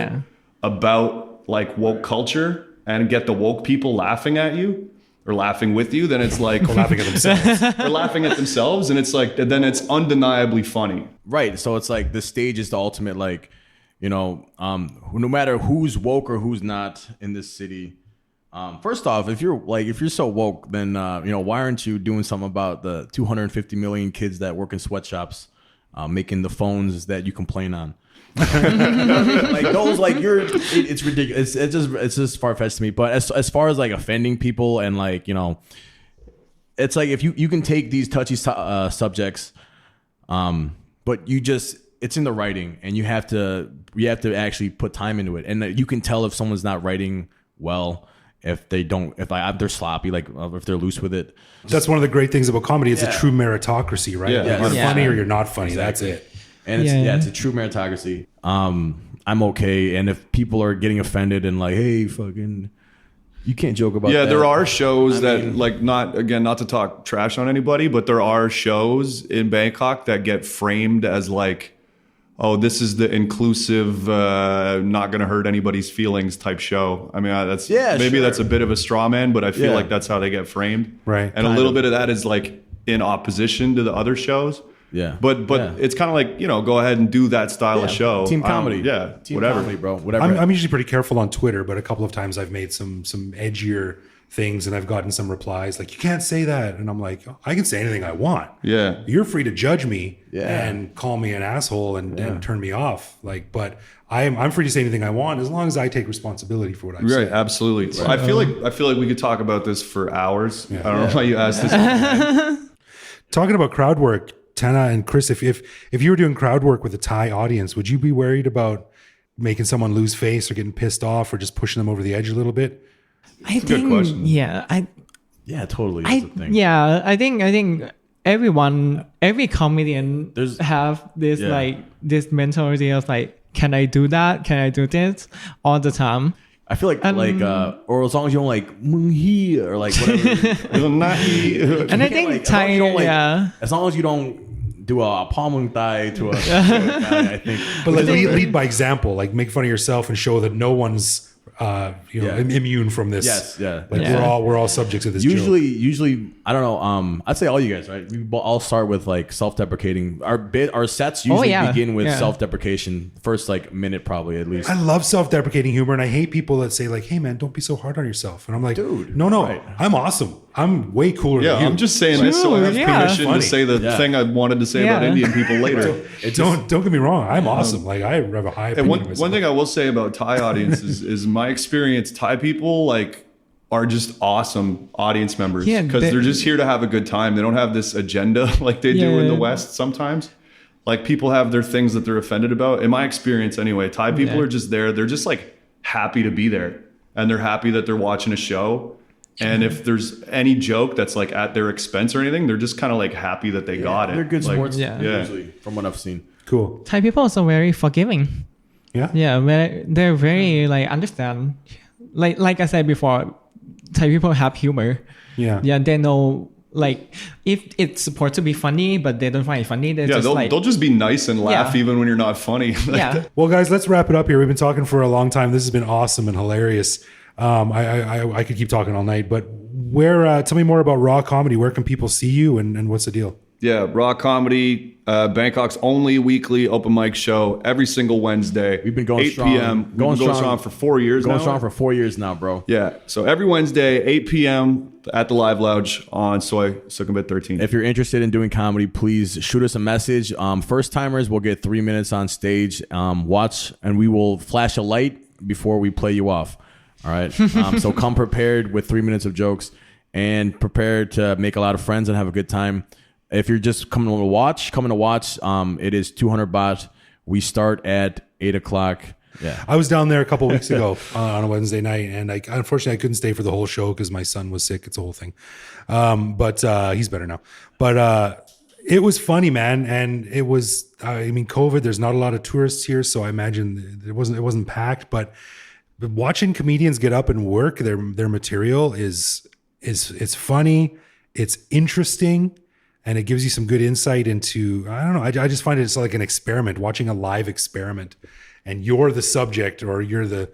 [SPEAKER 3] about woke culture and get the woke people laughing at you, or laughing with you, then it's like
[SPEAKER 1] Or laughing at themselves.
[SPEAKER 3] or laughing at themselves, and it's like then it's undeniably funny.
[SPEAKER 4] Right. So it's like the stage is the ultimate, like, you know, no matter who's woke or who's not in this city. First off, if you're so woke, then you know, why aren't you doing something about the 250 million kids that work in sweatshops, making the phones that you complain on? Like those, like it's ridiculous. It's just far fetched to me. But as far as like offending people and like, you know, it's like if you can take these touchy subjects, but it's in the writing, and you have to actually put time into it, and you can tell if someone's not writing well. If they're sloppy, like if they're loose with it.
[SPEAKER 1] That's one of the great things about comedy. It's a true meritocracy, right?
[SPEAKER 3] Yeah.
[SPEAKER 1] You're
[SPEAKER 4] Yeah.
[SPEAKER 1] funny or you're not funny.
[SPEAKER 4] Exactly.
[SPEAKER 1] That's it.
[SPEAKER 4] And it's a true meritocracy. I'm okay. And if people are getting offended and like, hey, fucking, you can't joke about that.
[SPEAKER 3] Yeah, there are shows like not to talk trash on anybody, but there are shows in Bangkok that get framed as like, oh, this is the inclusive, not going to hurt anybody's feelings type show. I mean, that's a bit of a straw man, but I feel like that's how they get framed.
[SPEAKER 1] Right.
[SPEAKER 3] And a little bit of that is like in opposition to the other shows.
[SPEAKER 4] Yeah.
[SPEAKER 3] But it's kind of like, you know, go ahead and do that style of show.
[SPEAKER 4] Team comedy.
[SPEAKER 3] Team
[SPEAKER 4] whatever.
[SPEAKER 3] comedy,
[SPEAKER 4] bro. Whatever.
[SPEAKER 1] I'm usually pretty careful on Twitter, but a couple of times I've made some edgier things and I've gotten some replies like, you can't say that. And I'm like, I can say anything I want.
[SPEAKER 3] Yeah.
[SPEAKER 1] You're free to judge me
[SPEAKER 4] Yeah.
[SPEAKER 1] and call me an asshole and turn me off. Like, but I'm free to say anything I want as long as I take responsibility for what I say.
[SPEAKER 3] Right, absolutely. Right. I feel like we could talk about this for hours. I don't know why you asked this.
[SPEAKER 1] Talking about crowd work, Tana and Chris, if you were doing crowd work with a Thai audience, would you be worried about making someone lose face or getting pissed off or just pushing them over the edge a little bit?
[SPEAKER 5] I think,
[SPEAKER 3] good question.
[SPEAKER 4] Yeah, totally. That's the thing.
[SPEAKER 5] I think every comedian have this this mentality of like, can I do that? Can I do this all the time?
[SPEAKER 4] I feel like or as long as you don't like "Mung hee" or like whatever.
[SPEAKER 5] And I think Thai,
[SPEAKER 4] as long as you don't do a palmung thai to a guy, I think.
[SPEAKER 1] But like lead by example, like make fun of yourself and show that no one's immune from this.
[SPEAKER 4] Yes, yeah.
[SPEAKER 1] Like we're all subjects of this.
[SPEAKER 4] Usually, I don't know. I'd say all you guys, right? We all start with like self-deprecating. Our sets usually begin with self-deprecation. First like minute probably at least.
[SPEAKER 1] I love self-deprecating humor, and I hate people that say like, "Hey man, don't be so hard on yourself." And I'm like,
[SPEAKER 4] dude,
[SPEAKER 1] no,
[SPEAKER 4] right.
[SPEAKER 1] I'm awesome. I'm way cooler than you.
[SPEAKER 3] I'm just saying this so I have permission
[SPEAKER 1] Funny.
[SPEAKER 3] to say the thing I wanted to say about Indian people later.
[SPEAKER 1] Don't get me wrong. I'm awesome. Like I have a high opinion of myself.
[SPEAKER 3] One thing I will say about Thai audiences is my experience. Thai people like are just awesome audience members because they're just here to have a good time. They don't have this agenda like they do in the West sometimes. Like people have their things that they're offended about. In my experience, anyway, Thai people are just there. They're just like happy to be there, and they're happy that they're watching a show. And if there's any joke that's like at their expense or anything, they're just kind of like happy that they got it.
[SPEAKER 4] They're good
[SPEAKER 3] like,
[SPEAKER 4] sports usually, from what I've seen.
[SPEAKER 1] Cool.
[SPEAKER 5] Thai people are also very forgiving.
[SPEAKER 1] Yeah.
[SPEAKER 5] Yeah, they're very like understand. Like I said before, Thai people have humor.
[SPEAKER 1] Yeah.
[SPEAKER 5] Yeah, they know like if it's supposed to be funny, but they don't find it funny.
[SPEAKER 3] They'll just be nice and laugh even when you're not funny.
[SPEAKER 1] Well, guys, let's wrap it up here. We've been talking for a long time. This has been awesome and hilarious. I could keep talking all night, but tell me more about Raw Comedy. Where can people see you and what's the deal?
[SPEAKER 3] Yeah, Raw Comedy, Bangkok's only weekly open mic show every single Wednesday.
[SPEAKER 4] We've been going
[SPEAKER 3] 8
[SPEAKER 4] strong.
[SPEAKER 3] p.m. Going strong for 4 years now.
[SPEAKER 4] Going strong for 4 years now, bro.
[SPEAKER 3] Yeah, so every Wednesday, 8 p.m. at the Live Lounge on Sukhumvit 13.
[SPEAKER 4] If you're interested in doing comedy, please shoot us a message. First timers will get 3 minutes on stage. Watch, and we will flash a light before we play you off. All right. So come prepared with 3 minutes of jokes and prepared to make a lot of friends and have a good time. If you're just coming to watch, it is 200 baht. We start at 8 o'clock. Yeah.
[SPEAKER 1] I was down there a couple of weeks ago on a Wednesday night, and unfortunately I couldn't stay for the whole show because my son was sick. It's a whole thing. But he's better now. But it was funny, man. And it was, COVID, there's not a lot of tourists here. So I imagine it wasn't packed, but watching comedians get up and work their material is funny. It's interesting. And it gives you some good insight into, I don't know, I just find it's like an experiment, watching a live experiment. and you're the subject, or you're the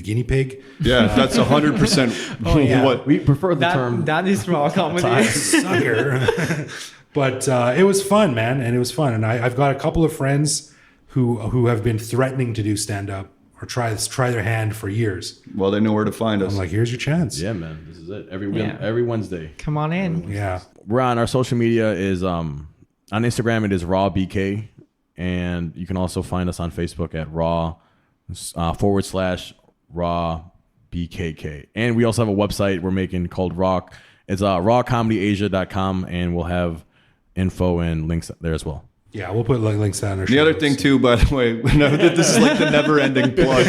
[SPEAKER 1] guinea pig.
[SPEAKER 3] Yeah, that's 100% what
[SPEAKER 4] We prefer the term.
[SPEAKER 5] That is raw comedy.
[SPEAKER 1] Sucker. But it was fun, man, and it was fun. And I've got a couple of friends who have been threatening to do stand up or try their hand for years.
[SPEAKER 3] Well, they know where to find us.
[SPEAKER 1] I'm like, here's your chance.
[SPEAKER 4] Yeah, man. This is it. Every Wednesday.
[SPEAKER 5] Come on in.
[SPEAKER 1] Yeah.
[SPEAKER 4] We're on our social media is on Instagram. It is rawbk, and you can also find us on Facebook at raw /rawbkk. And we also have a website we're making called Rock. It's rawcomedyasia.com, and we'll have info and links there as well.
[SPEAKER 1] Yeah, we'll put links down there.
[SPEAKER 3] The other thing too, by the way, this is like the never-ending plug.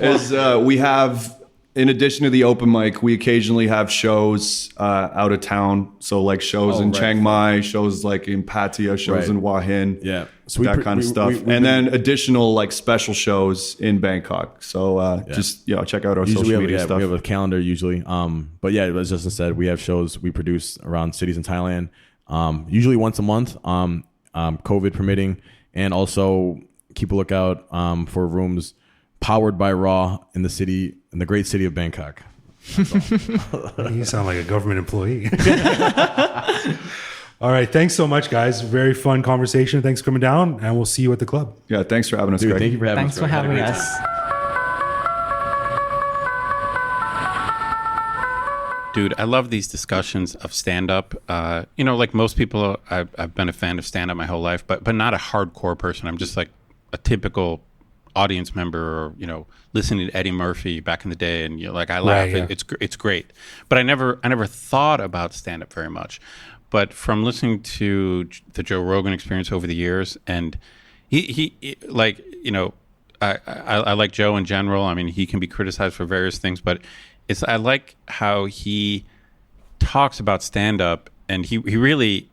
[SPEAKER 3] Is we have, in addition to the open mic, we occasionally have shows out of town. So like shows in Chiang Mai, shows like in Pattaya, shows in Hua Hin,
[SPEAKER 4] so
[SPEAKER 3] that kind of stuff, and then additional like special shows in Bangkok. So just check out our social media stuff.
[SPEAKER 4] We have a calendar usually. But yeah, as Justin said, we have shows we produce around cities in Thailand, usually once a month. COVID permitting, and also keep a lookout for rooms powered by Raw in the great city of Bangkok.
[SPEAKER 1] You sound like a government employee. All right, thanks so much, guys. Very fun conversation. Thanks for coming down, and we'll see you at the club.
[SPEAKER 3] Yeah, thanks for having us, Greg.
[SPEAKER 4] Thank you for having
[SPEAKER 5] Thanks
[SPEAKER 4] us.
[SPEAKER 5] for having us.
[SPEAKER 2] Dude, I love these discussions of stand-up. Like most people, I've been a fan of stand-up my whole life, but not a hardcore person. I'm just like a typical audience member, or listening to Eddie Murphy back in the day, and I laugh.
[SPEAKER 1] Right, yeah.
[SPEAKER 2] It's great, but I never thought about stand-up very much. But from listening to the Joe Rogan Experience over the years, and I like Joe in general. I mean, he can be criticized for various things, but I like how he talks about stand-up, and he really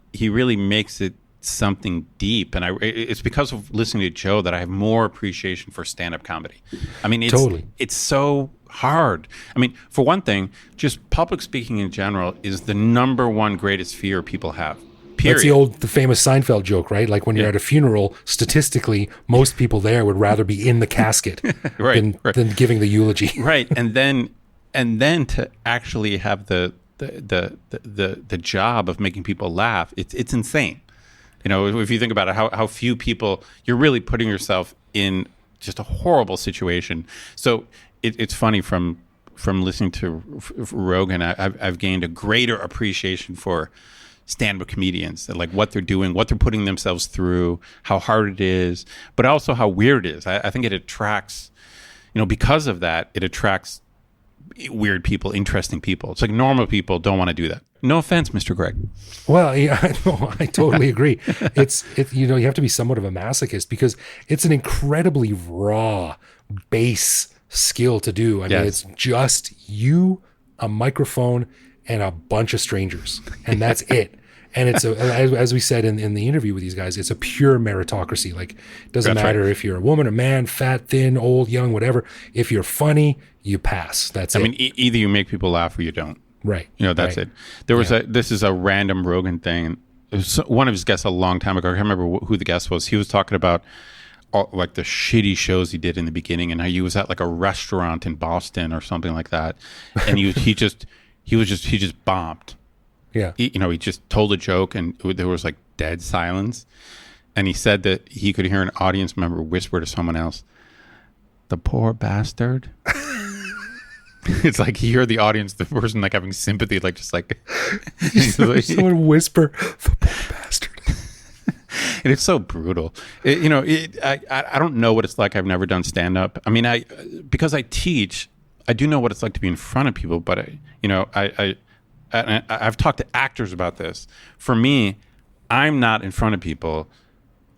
[SPEAKER 2] makes it something deep. And it's because of listening to Joe that I have more appreciation for stand-up comedy. I mean, it's so hard. I mean, for one thing, just public speaking in general is the number one greatest fear people have. Period.
[SPEAKER 1] That's the famous Seinfeld joke, right? Like when you're at a funeral, statistically, most people there would rather be in the casket than giving the eulogy.
[SPEAKER 2] Right. And then to actually have the job of making people laugh, it's insane. If you think about it, how few people, you're really putting yourself in just a horrible situation. So it's funny from listening to Rogan, I've gained a greater appreciation for stand-up comedians, like what they're doing, what they're putting themselves through, how hard it is, but also how weird it is. I think it attracts, because of that, it attracts weird people, interesting people. It's like normal people don't want to do that. No offense, Mr. Greg.
[SPEAKER 1] Well, yeah, I totally agree. You have to be somewhat of a masochist, because it's an incredibly raw base skill to do. I mean, it's just you, a microphone, and a bunch of strangers, and that's it. And it's as we said in the interview with these guys, it's a pure meritocracy. Like, it doesn't matter if you're a woman, a man, fat, thin, old, young, whatever. If you're funny, you pass. That's it.
[SPEAKER 2] I mean, either you make people laugh or you don't.
[SPEAKER 1] Right.
[SPEAKER 2] That's it. There was this is a random Rogan thing. It was one of his guests a long time ago. I can't remember who the guest was. He was talking about like the shitty shows he did in the beginning, and how he was at like a restaurant in Boston or something like that, and he just bombed.
[SPEAKER 1] Yeah.
[SPEAKER 2] He just told a joke, and there was like dead silence, and he said that he could hear an audience member whisper to someone else, "The poor bastard." It's like you hear the audience, the person like having sympathy, like just like
[SPEAKER 1] someone whisper, "The poor bastard."
[SPEAKER 2] And it's so brutal. I don't know what it's like. I've never done stand up. I mean, because I teach, I do know what it's like to be in front of people. But I've talked to actors about this. For me, I'm not in front of people.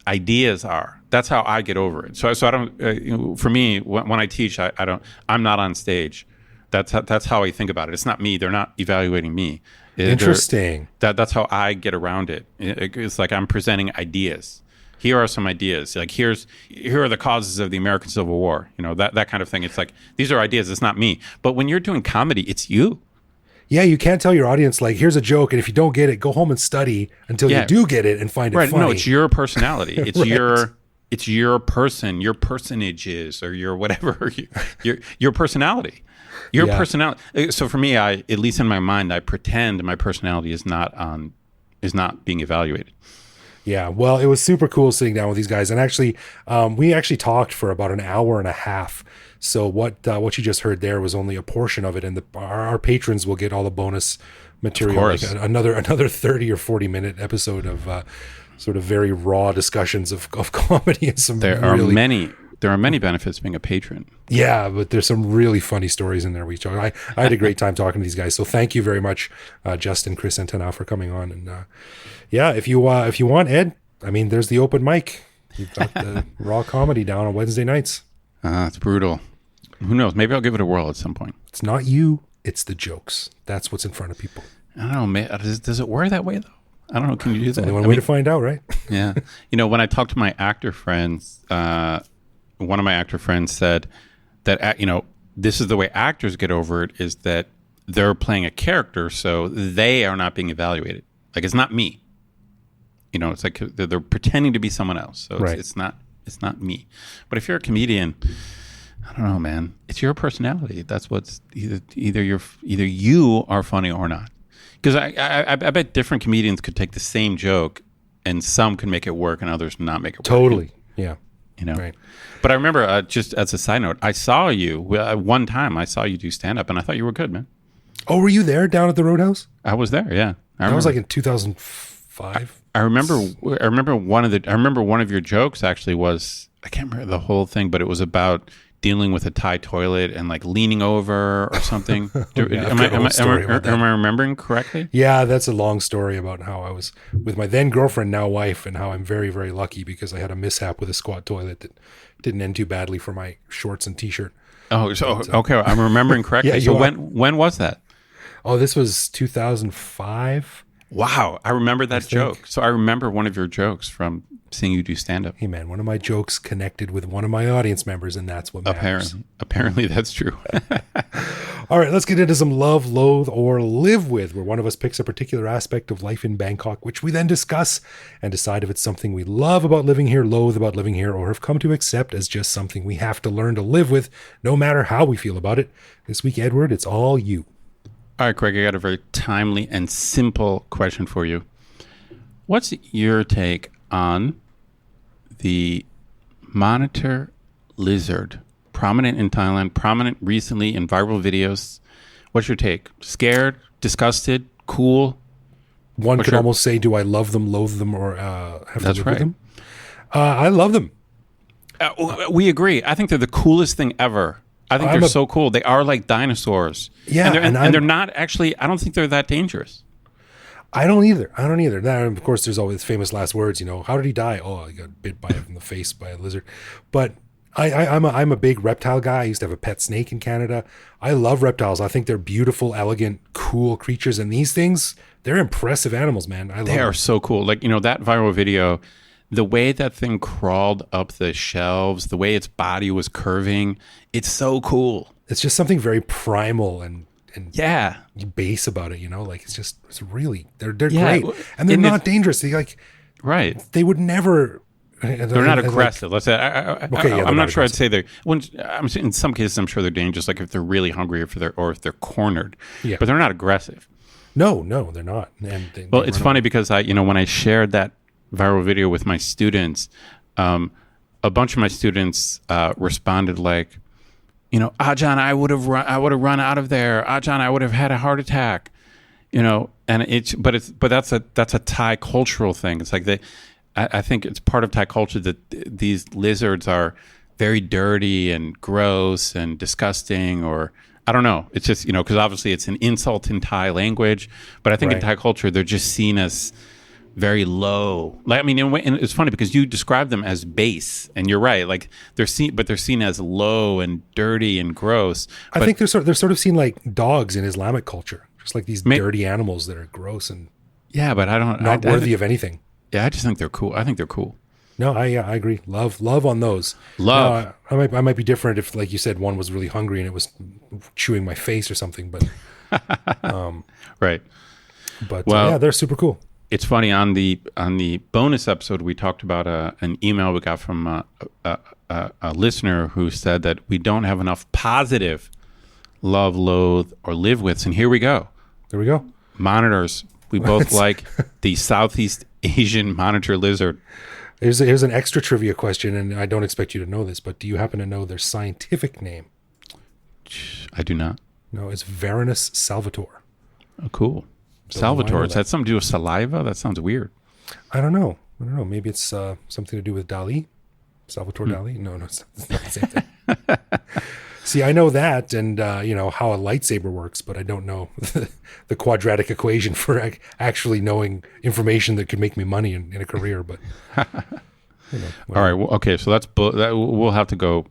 [SPEAKER 2] Ideas are. That's how I get over it. So I don't. For me, when I teach, I'm not on stage. That's how I think about it. It's not me. They're not evaluating me.
[SPEAKER 1] Interesting.
[SPEAKER 2] That's how I get around it. It's like I'm presenting ideas. Here are some ideas. Like here are the causes of the American Civil War. That kind of thing. It's like these are ideas. It's not me. But when you're doing comedy, it's you.
[SPEAKER 1] Yeah, you can't tell your audience like, here's a joke, and if you don't get it, go home and study until you do get it and find it funny.
[SPEAKER 2] No, it's your personality. It's it's your person, your personages, or your whatever, your personality. Your personality. So for me, at least in my mind, I pretend my personality is not being evaluated.
[SPEAKER 1] Yeah, well, it was super cool sitting down with these guys, and actually, we actually talked for about an hour and a half. So what you just heard there was only a portion of it, and our patrons will get all the bonus material, like another 30 or 40 minute episode of sort of very raw discussions of comedy and some.
[SPEAKER 2] There are many benefits being a patron.
[SPEAKER 1] Yeah, but there's some really funny stories in there. I had a great time talking to these guys. So thank you very much, Justin, Chris, and Tana for coming on. And yeah, if you want, Ed, I mean, there's the open mic. You've got the raw comedy down on Wednesday nights.
[SPEAKER 2] It's brutal. Who knows? Maybe I'll give it a whirl at some point.
[SPEAKER 1] It's not you. It's the jokes. That's what's in front of people.
[SPEAKER 2] I don't know. Does it work that way, though? I don't know. Can you do that?
[SPEAKER 1] Only one way to find out, right?
[SPEAKER 2] Yeah. When I talk to my actor friends, one of my actor friends said that, this is the way actors get over it, is that they're playing a character, so they are not being evaluated. Like, it's not me. It's like they're pretending to be someone else. So it's not me. But if you're a comedian, I don't know, man. It's your personality. That's what's either you are funny or not. Because I bet different comedians could take the same joke, and some can make it work, and others not make it work.
[SPEAKER 1] Totally. Yeah.
[SPEAKER 2] Right. But I remember, just as a side note, I saw you one time. I saw you do stand up, and I thought you were good, man.
[SPEAKER 1] Oh, were you there down at the Roadhouse?
[SPEAKER 2] I was there. Yeah.
[SPEAKER 1] That was like in 2005.
[SPEAKER 2] I remember one of your jokes actually was, I can't remember the whole thing, but it was about dealing with a Thai toilet and like leaning over or something. Am I remembering correctly?
[SPEAKER 1] Yeah, that's a long story about how I was with my then girlfriend, now wife, and how I'm very, very lucky because I had a mishap with a squat toilet that didn't end too badly for my shorts and t-shirt.
[SPEAKER 2] Oh, so okay, I'm remembering correctly. Yeah, so when was that?
[SPEAKER 1] Oh, this was 2005.
[SPEAKER 2] Wow, I remember that joke. So I remember one of your jokes from seeing you do stand-up.
[SPEAKER 1] Hey, man, one of my jokes connected with one of my audience members, and that's what matters.
[SPEAKER 2] Apparently that's true.
[SPEAKER 1] All right, let's get into some love, loathe, or live with, where one of us picks a particular aspect of life in Bangkok, which we then discuss and decide if it's something we love about living here, loathe about living here, or have come to accept as just something we have to learn to live with, no matter how we feel about it. This week, Edward, it's all you.
[SPEAKER 2] All right, Craig, I got a very timely and simple question for you. What's your take on the monitor lizard, prominent in Thailand, prominent recently in viral videos? What's your take? Scared, disgusted, cool?
[SPEAKER 1] One could almost say, do I love them, loathe them, or have to live with them? I love them.
[SPEAKER 2] We agree. I think they're the coolest thing ever. I think they're so cool. They are like dinosaurs.
[SPEAKER 1] Yeah.
[SPEAKER 2] And they're not actually, I don't think they're that dangerous.
[SPEAKER 1] I don't either. Now, of course, there's always famous last words, how did he die? Oh, he got bit in the face by a lizard. But I'm a big reptile guy. I used to have a pet snake in Canada. I love reptiles. I think they're beautiful, elegant, cool creatures. And these things, they're impressive animals, man.
[SPEAKER 2] They are so cool. Like, that viral video, the way that thing crawled up the shelves, the way its body was curving, it's so cool.
[SPEAKER 1] It's just something very primal and
[SPEAKER 2] yeah,
[SPEAKER 1] base about it, like it's really they're great, and they're not dangerous. They would never.
[SPEAKER 2] They're not aggressive. Let's say. I'm not sure. I'd say they're. In some cases, I'm sure they're dangerous. Like if they're really hungry, if they're cornered. Yeah. But they're not aggressive.
[SPEAKER 1] No, they're not. And
[SPEAKER 2] it's funny because when I shared that viral video with my students, a bunch of my students responded like, Ajahn, I would have run out of there. Ajahn, I would have had a heart attack. And but that's a Thai cultural thing. It's like I think it's part of Thai culture that these lizards are very dirty and gross and disgusting, or I don't know. It's just because obviously it's an insult in Thai language, but I think in Thai culture they're just seen as very low. Like, and it's funny because you describe them as base, and you're right. Like they're seen as low and dirty and gross.
[SPEAKER 1] I think they're sort of seen like dogs in Islamic culture, just like these dirty animals that are gross and
[SPEAKER 2] but
[SPEAKER 1] not worthy of anything.
[SPEAKER 2] Yeah, I just think they're cool. I think they're cool.
[SPEAKER 1] No, I agree. Love on those.
[SPEAKER 2] Love.
[SPEAKER 1] I might be different if, like you said, one was really hungry and it was chewing my face or something. But
[SPEAKER 2] right.
[SPEAKER 1] But they're super cool.
[SPEAKER 2] It's funny, on the bonus episode, we talked about an email we got from a listener who said that we don't have enough positive love, loathe, or live withs. And here we go.
[SPEAKER 1] There we go.
[SPEAKER 2] Monitors. We both like the Southeast Asian monitor lizard.
[SPEAKER 1] Here's an extra trivia question, and I don't expect you to know this, but do you happen to know their scientific name?
[SPEAKER 2] I do not.
[SPEAKER 1] No, it's Varanus salvator.
[SPEAKER 2] Oh, cool. Salvatore. Is that something to do with saliva? That sounds weird.
[SPEAKER 1] I don't know. Maybe it's something to do with Dali. Salvatore Dali? No, it's not the same thing. See, I know that, and how a lightsaber works, but I don't know the quadratic equation for actually knowing information that could make me money in a career. But
[SPEAKER 2] all right, well, okay, so we'll have to go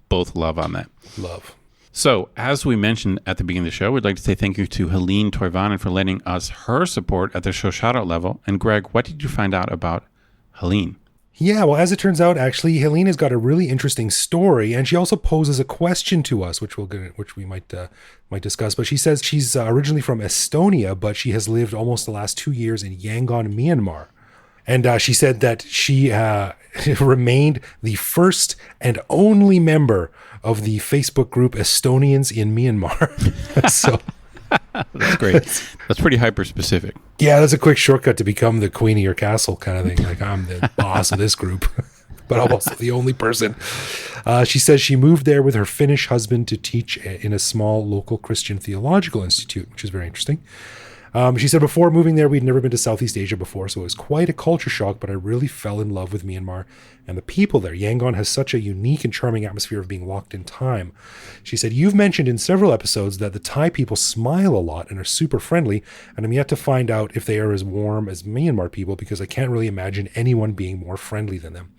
[SPEAKER 2] both love on that.
[SPEAKER 1] Love.
[SPEAKER 2] So, as we mentioned at the beginning of the show, we'd like to say thank you to Helene Toivonen for lending us her support at the show shoutout level. And Greg, what did you find out about Helene?
[SPEAKER 1] Yeah, well, as it turns out, actually, Helene has got a really interesting story, and she also poses a question to us, which we might discuss. But she says she's originally from Estonia, but she has lived almost the last 2 years in Yangon, Myanmar. And she said that she remained the first and only member of the Facebook group Estonians in Myanmar. So
[SPEAKER 2] that's great. That's pretty hyper specific.
[SPEAKER 1] Yeah, that's a quick shortcut to become the queen of your castle kind of thing. Like, I'm the boss of this group, but I'm also the only person. She says she moved there with her Finnish husband to teach in a small local Christian theological institute, which is very interesting. She said before moving there, we'd never been to Southeast Asia before, so it was quite a culture shock, but I really fell in love with Myanmar and the people there. Yangon has such a unique and charming atmosphere of being locked in time. She said, you've mentioned in several episodes that the Thai people smile a lot and are super friendly, and I'm yet to find out if they are as warm as Myanmar people, because I can't really imagine anyone being more friendly than them.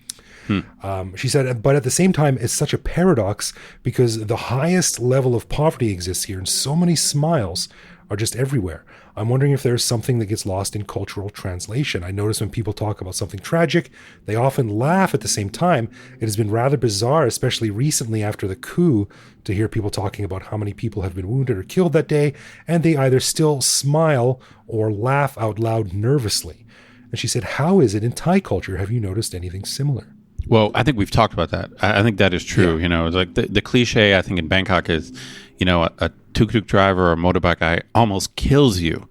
[SPEAKER 1] She said, but at the same time, it's such a paradox because the highest level of poverty exists here, and so many smiles are just everywhere. I'm wondering if there's something that gets lost in cultural translation. I notice when people talk about something tragic, they often laugh at the same time. It has been rather bizarre, especially recently after the coup, to hear people talking about how many people have been wounded or killed that day, and they either still smile or laugh out loud nervously. And she said, how is it in Thai culture? Have you noticed anything similar?
[SPEAKER 2] Well, I think we've talked about that. I think that is true. Yeah. It's like the cliche, I think, in Bangkok is, a tuk-tuk driver or a motorbike guy almost kills you,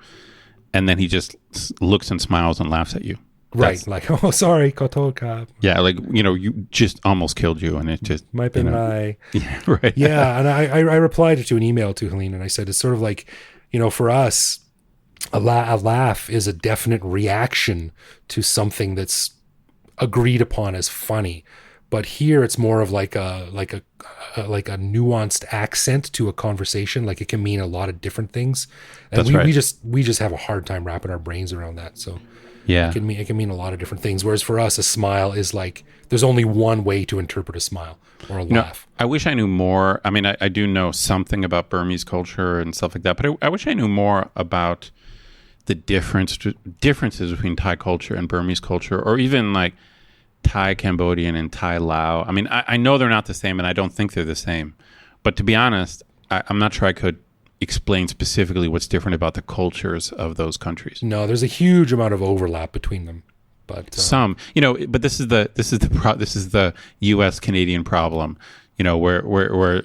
[SPEAKER 2] and then he just looks and smiles and laughs at you.
[SPEAKER 1] Right, like, oh, sorry, kotoka.
[SPEAKER 2] Yeah, like, you just almost killed you, and it just...
[SPEAKER 1] Might be my...
[SPEAKER 2] Yeah, right.
[SPEAKER 1] Yeah, and I replied to an email to Helene, and I said, it's sort of like, for us, a laugh is a definite reaction to something that's agreed upon as funny. But here it's more of like a nuanced accent to a conversation. Like, it can mean a lot of different things. And
[SPEAKER 2] That's right.
[SPEAKER 1] we just have a hard time wrapping our brains around that. So
[SPEAKER 2] yeah,
[SPEAKER 1] it can mean a lot of different things. Whereas for us, a smile is like, there's only one way to interpret a smile or a laugh.
[SPEAKER 2] I wish I knew more. I mean, I do know something about Burmese culture and stuff like that, but I wish I knew more about the differences between Thai culture and Burmese culture, or even like Thai Cambodian and Thai Lao. I mean, I know they're not the same, and I don't think they're the same. But to be honest, I'm not sure I could explain specifically what's different about the cultures of those countries.
[SPEAKER 1] No, there's a huge amount of overlap between them. But
[SPEAKER 2] but this is the U.S. Canadian problem. Where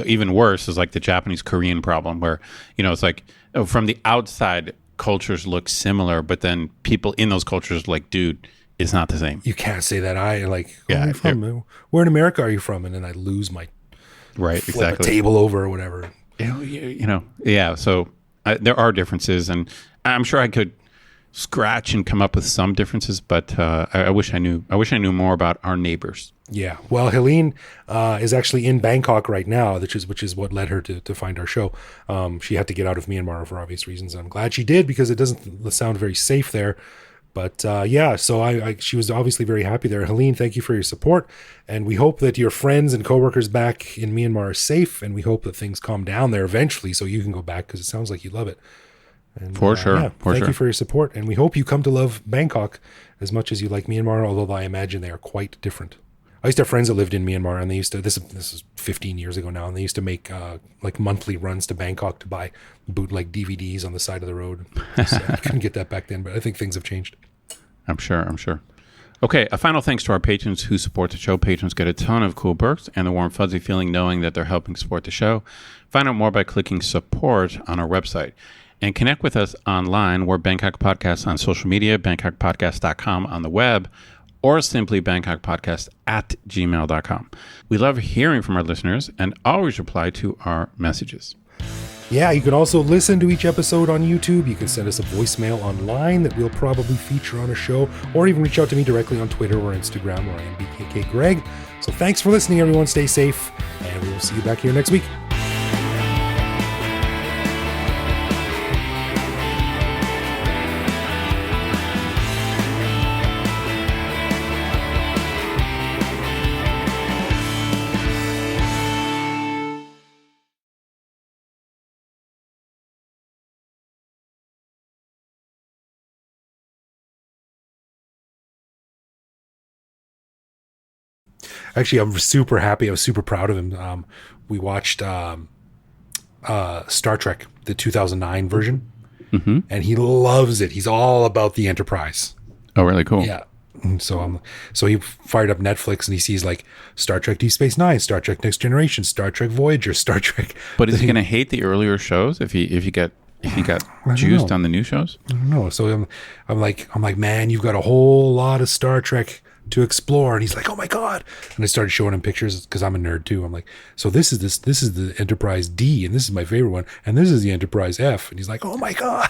[SPEAKER 2] even worse is like the Japanese Korean problem, where it's like, from the outside cultures look similar, but then people in those cultures like, dude, it's not the same.
[SPEAKER 1] You can't say that. Where are you from? Where in America are you from? And then I lose my flip a table over or whatever.
[SPEAKER 2] Yeah. So there are differences, and I'm sure I could scratch and come up with some differences, but I wish I knew more about our neighbors.
[SPEAKER 1] Yeah. Well, Helene is actually in Bangkok right now, which is what led her to find our show. She had to get out of Myanmar for obvious reasons. I'm glad she did, because it doesn't sound very safe there. But so she was obviously very happy there. Helene, thank you for your support. And we hope that your friends and coworkers back in Myanmar are safe. And we hope that things calm down there eventually so you can go back, because it sounds like you love it. And,
[SPEAKER 2] for sure.
[SPEAKER 1] Thank you for your support. And we hope you come to love Bangkok as much as you like Myanmar, although I imagine they are quite different. I used to have friends that lived in Myanmar, and they used to, this is 15 years ago now, and they used to make like monthly runs to Bangkok to buy bootleg DVDs on the side of the road. So I couldn't get that back then, but I think things have changed.
[SPEAKER 2] I'm sure. Okay, a final thanks to our patrons who support the show. Patrons get a ton of cool perks and the warm, fuzzy feeling knowing that they're helping support the show. Find out more by clicking support on our website. And connect with us online. We're Bangkok Podcast on social media, bangkokpodcast.com on the web, or simply bangkokpodcast@gmail.com. We love hearing from our listeners and always reply to our messages.
[SPEAKER 1] Yeah, you can also listen to each episode on YouTube. You can send us a voicemail online that we'll probably feature on a show, or even reach out to me directly on Twitter or Instagram, where I am BKK Greg. So thanks for listening, everyone. Stay safe, and we will see you back here next week. Actually, I'm super happy. I was super proud of him. We watched Star Trek, the 2009 version, and he loves it. He's all about the Enterprise.
[SPEAKER 2] Oh, really cool.
[SPEAKER 1] Yeah. So he fired up Netflix and he sees like Star Trek Deep Space Nine, Star Trek Next Generation, Star Trek Voyager, Star Trek.
[SPEAKER 2] But is he going to hate the earlier shows if he got juiced on the new shows?
[SPEAKER 1] I don't know. So I'm like, man, you've got a whole lot of Star Trek to explore. And he's like, oh my God. And I started showing him pictures because I'm a nerd too. I'm like, so this is the Enterprise D, and this is my favorite one, and this is the Enterprise F. And he's like, oh my God.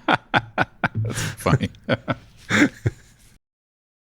[SPEAKER 2] That's funny.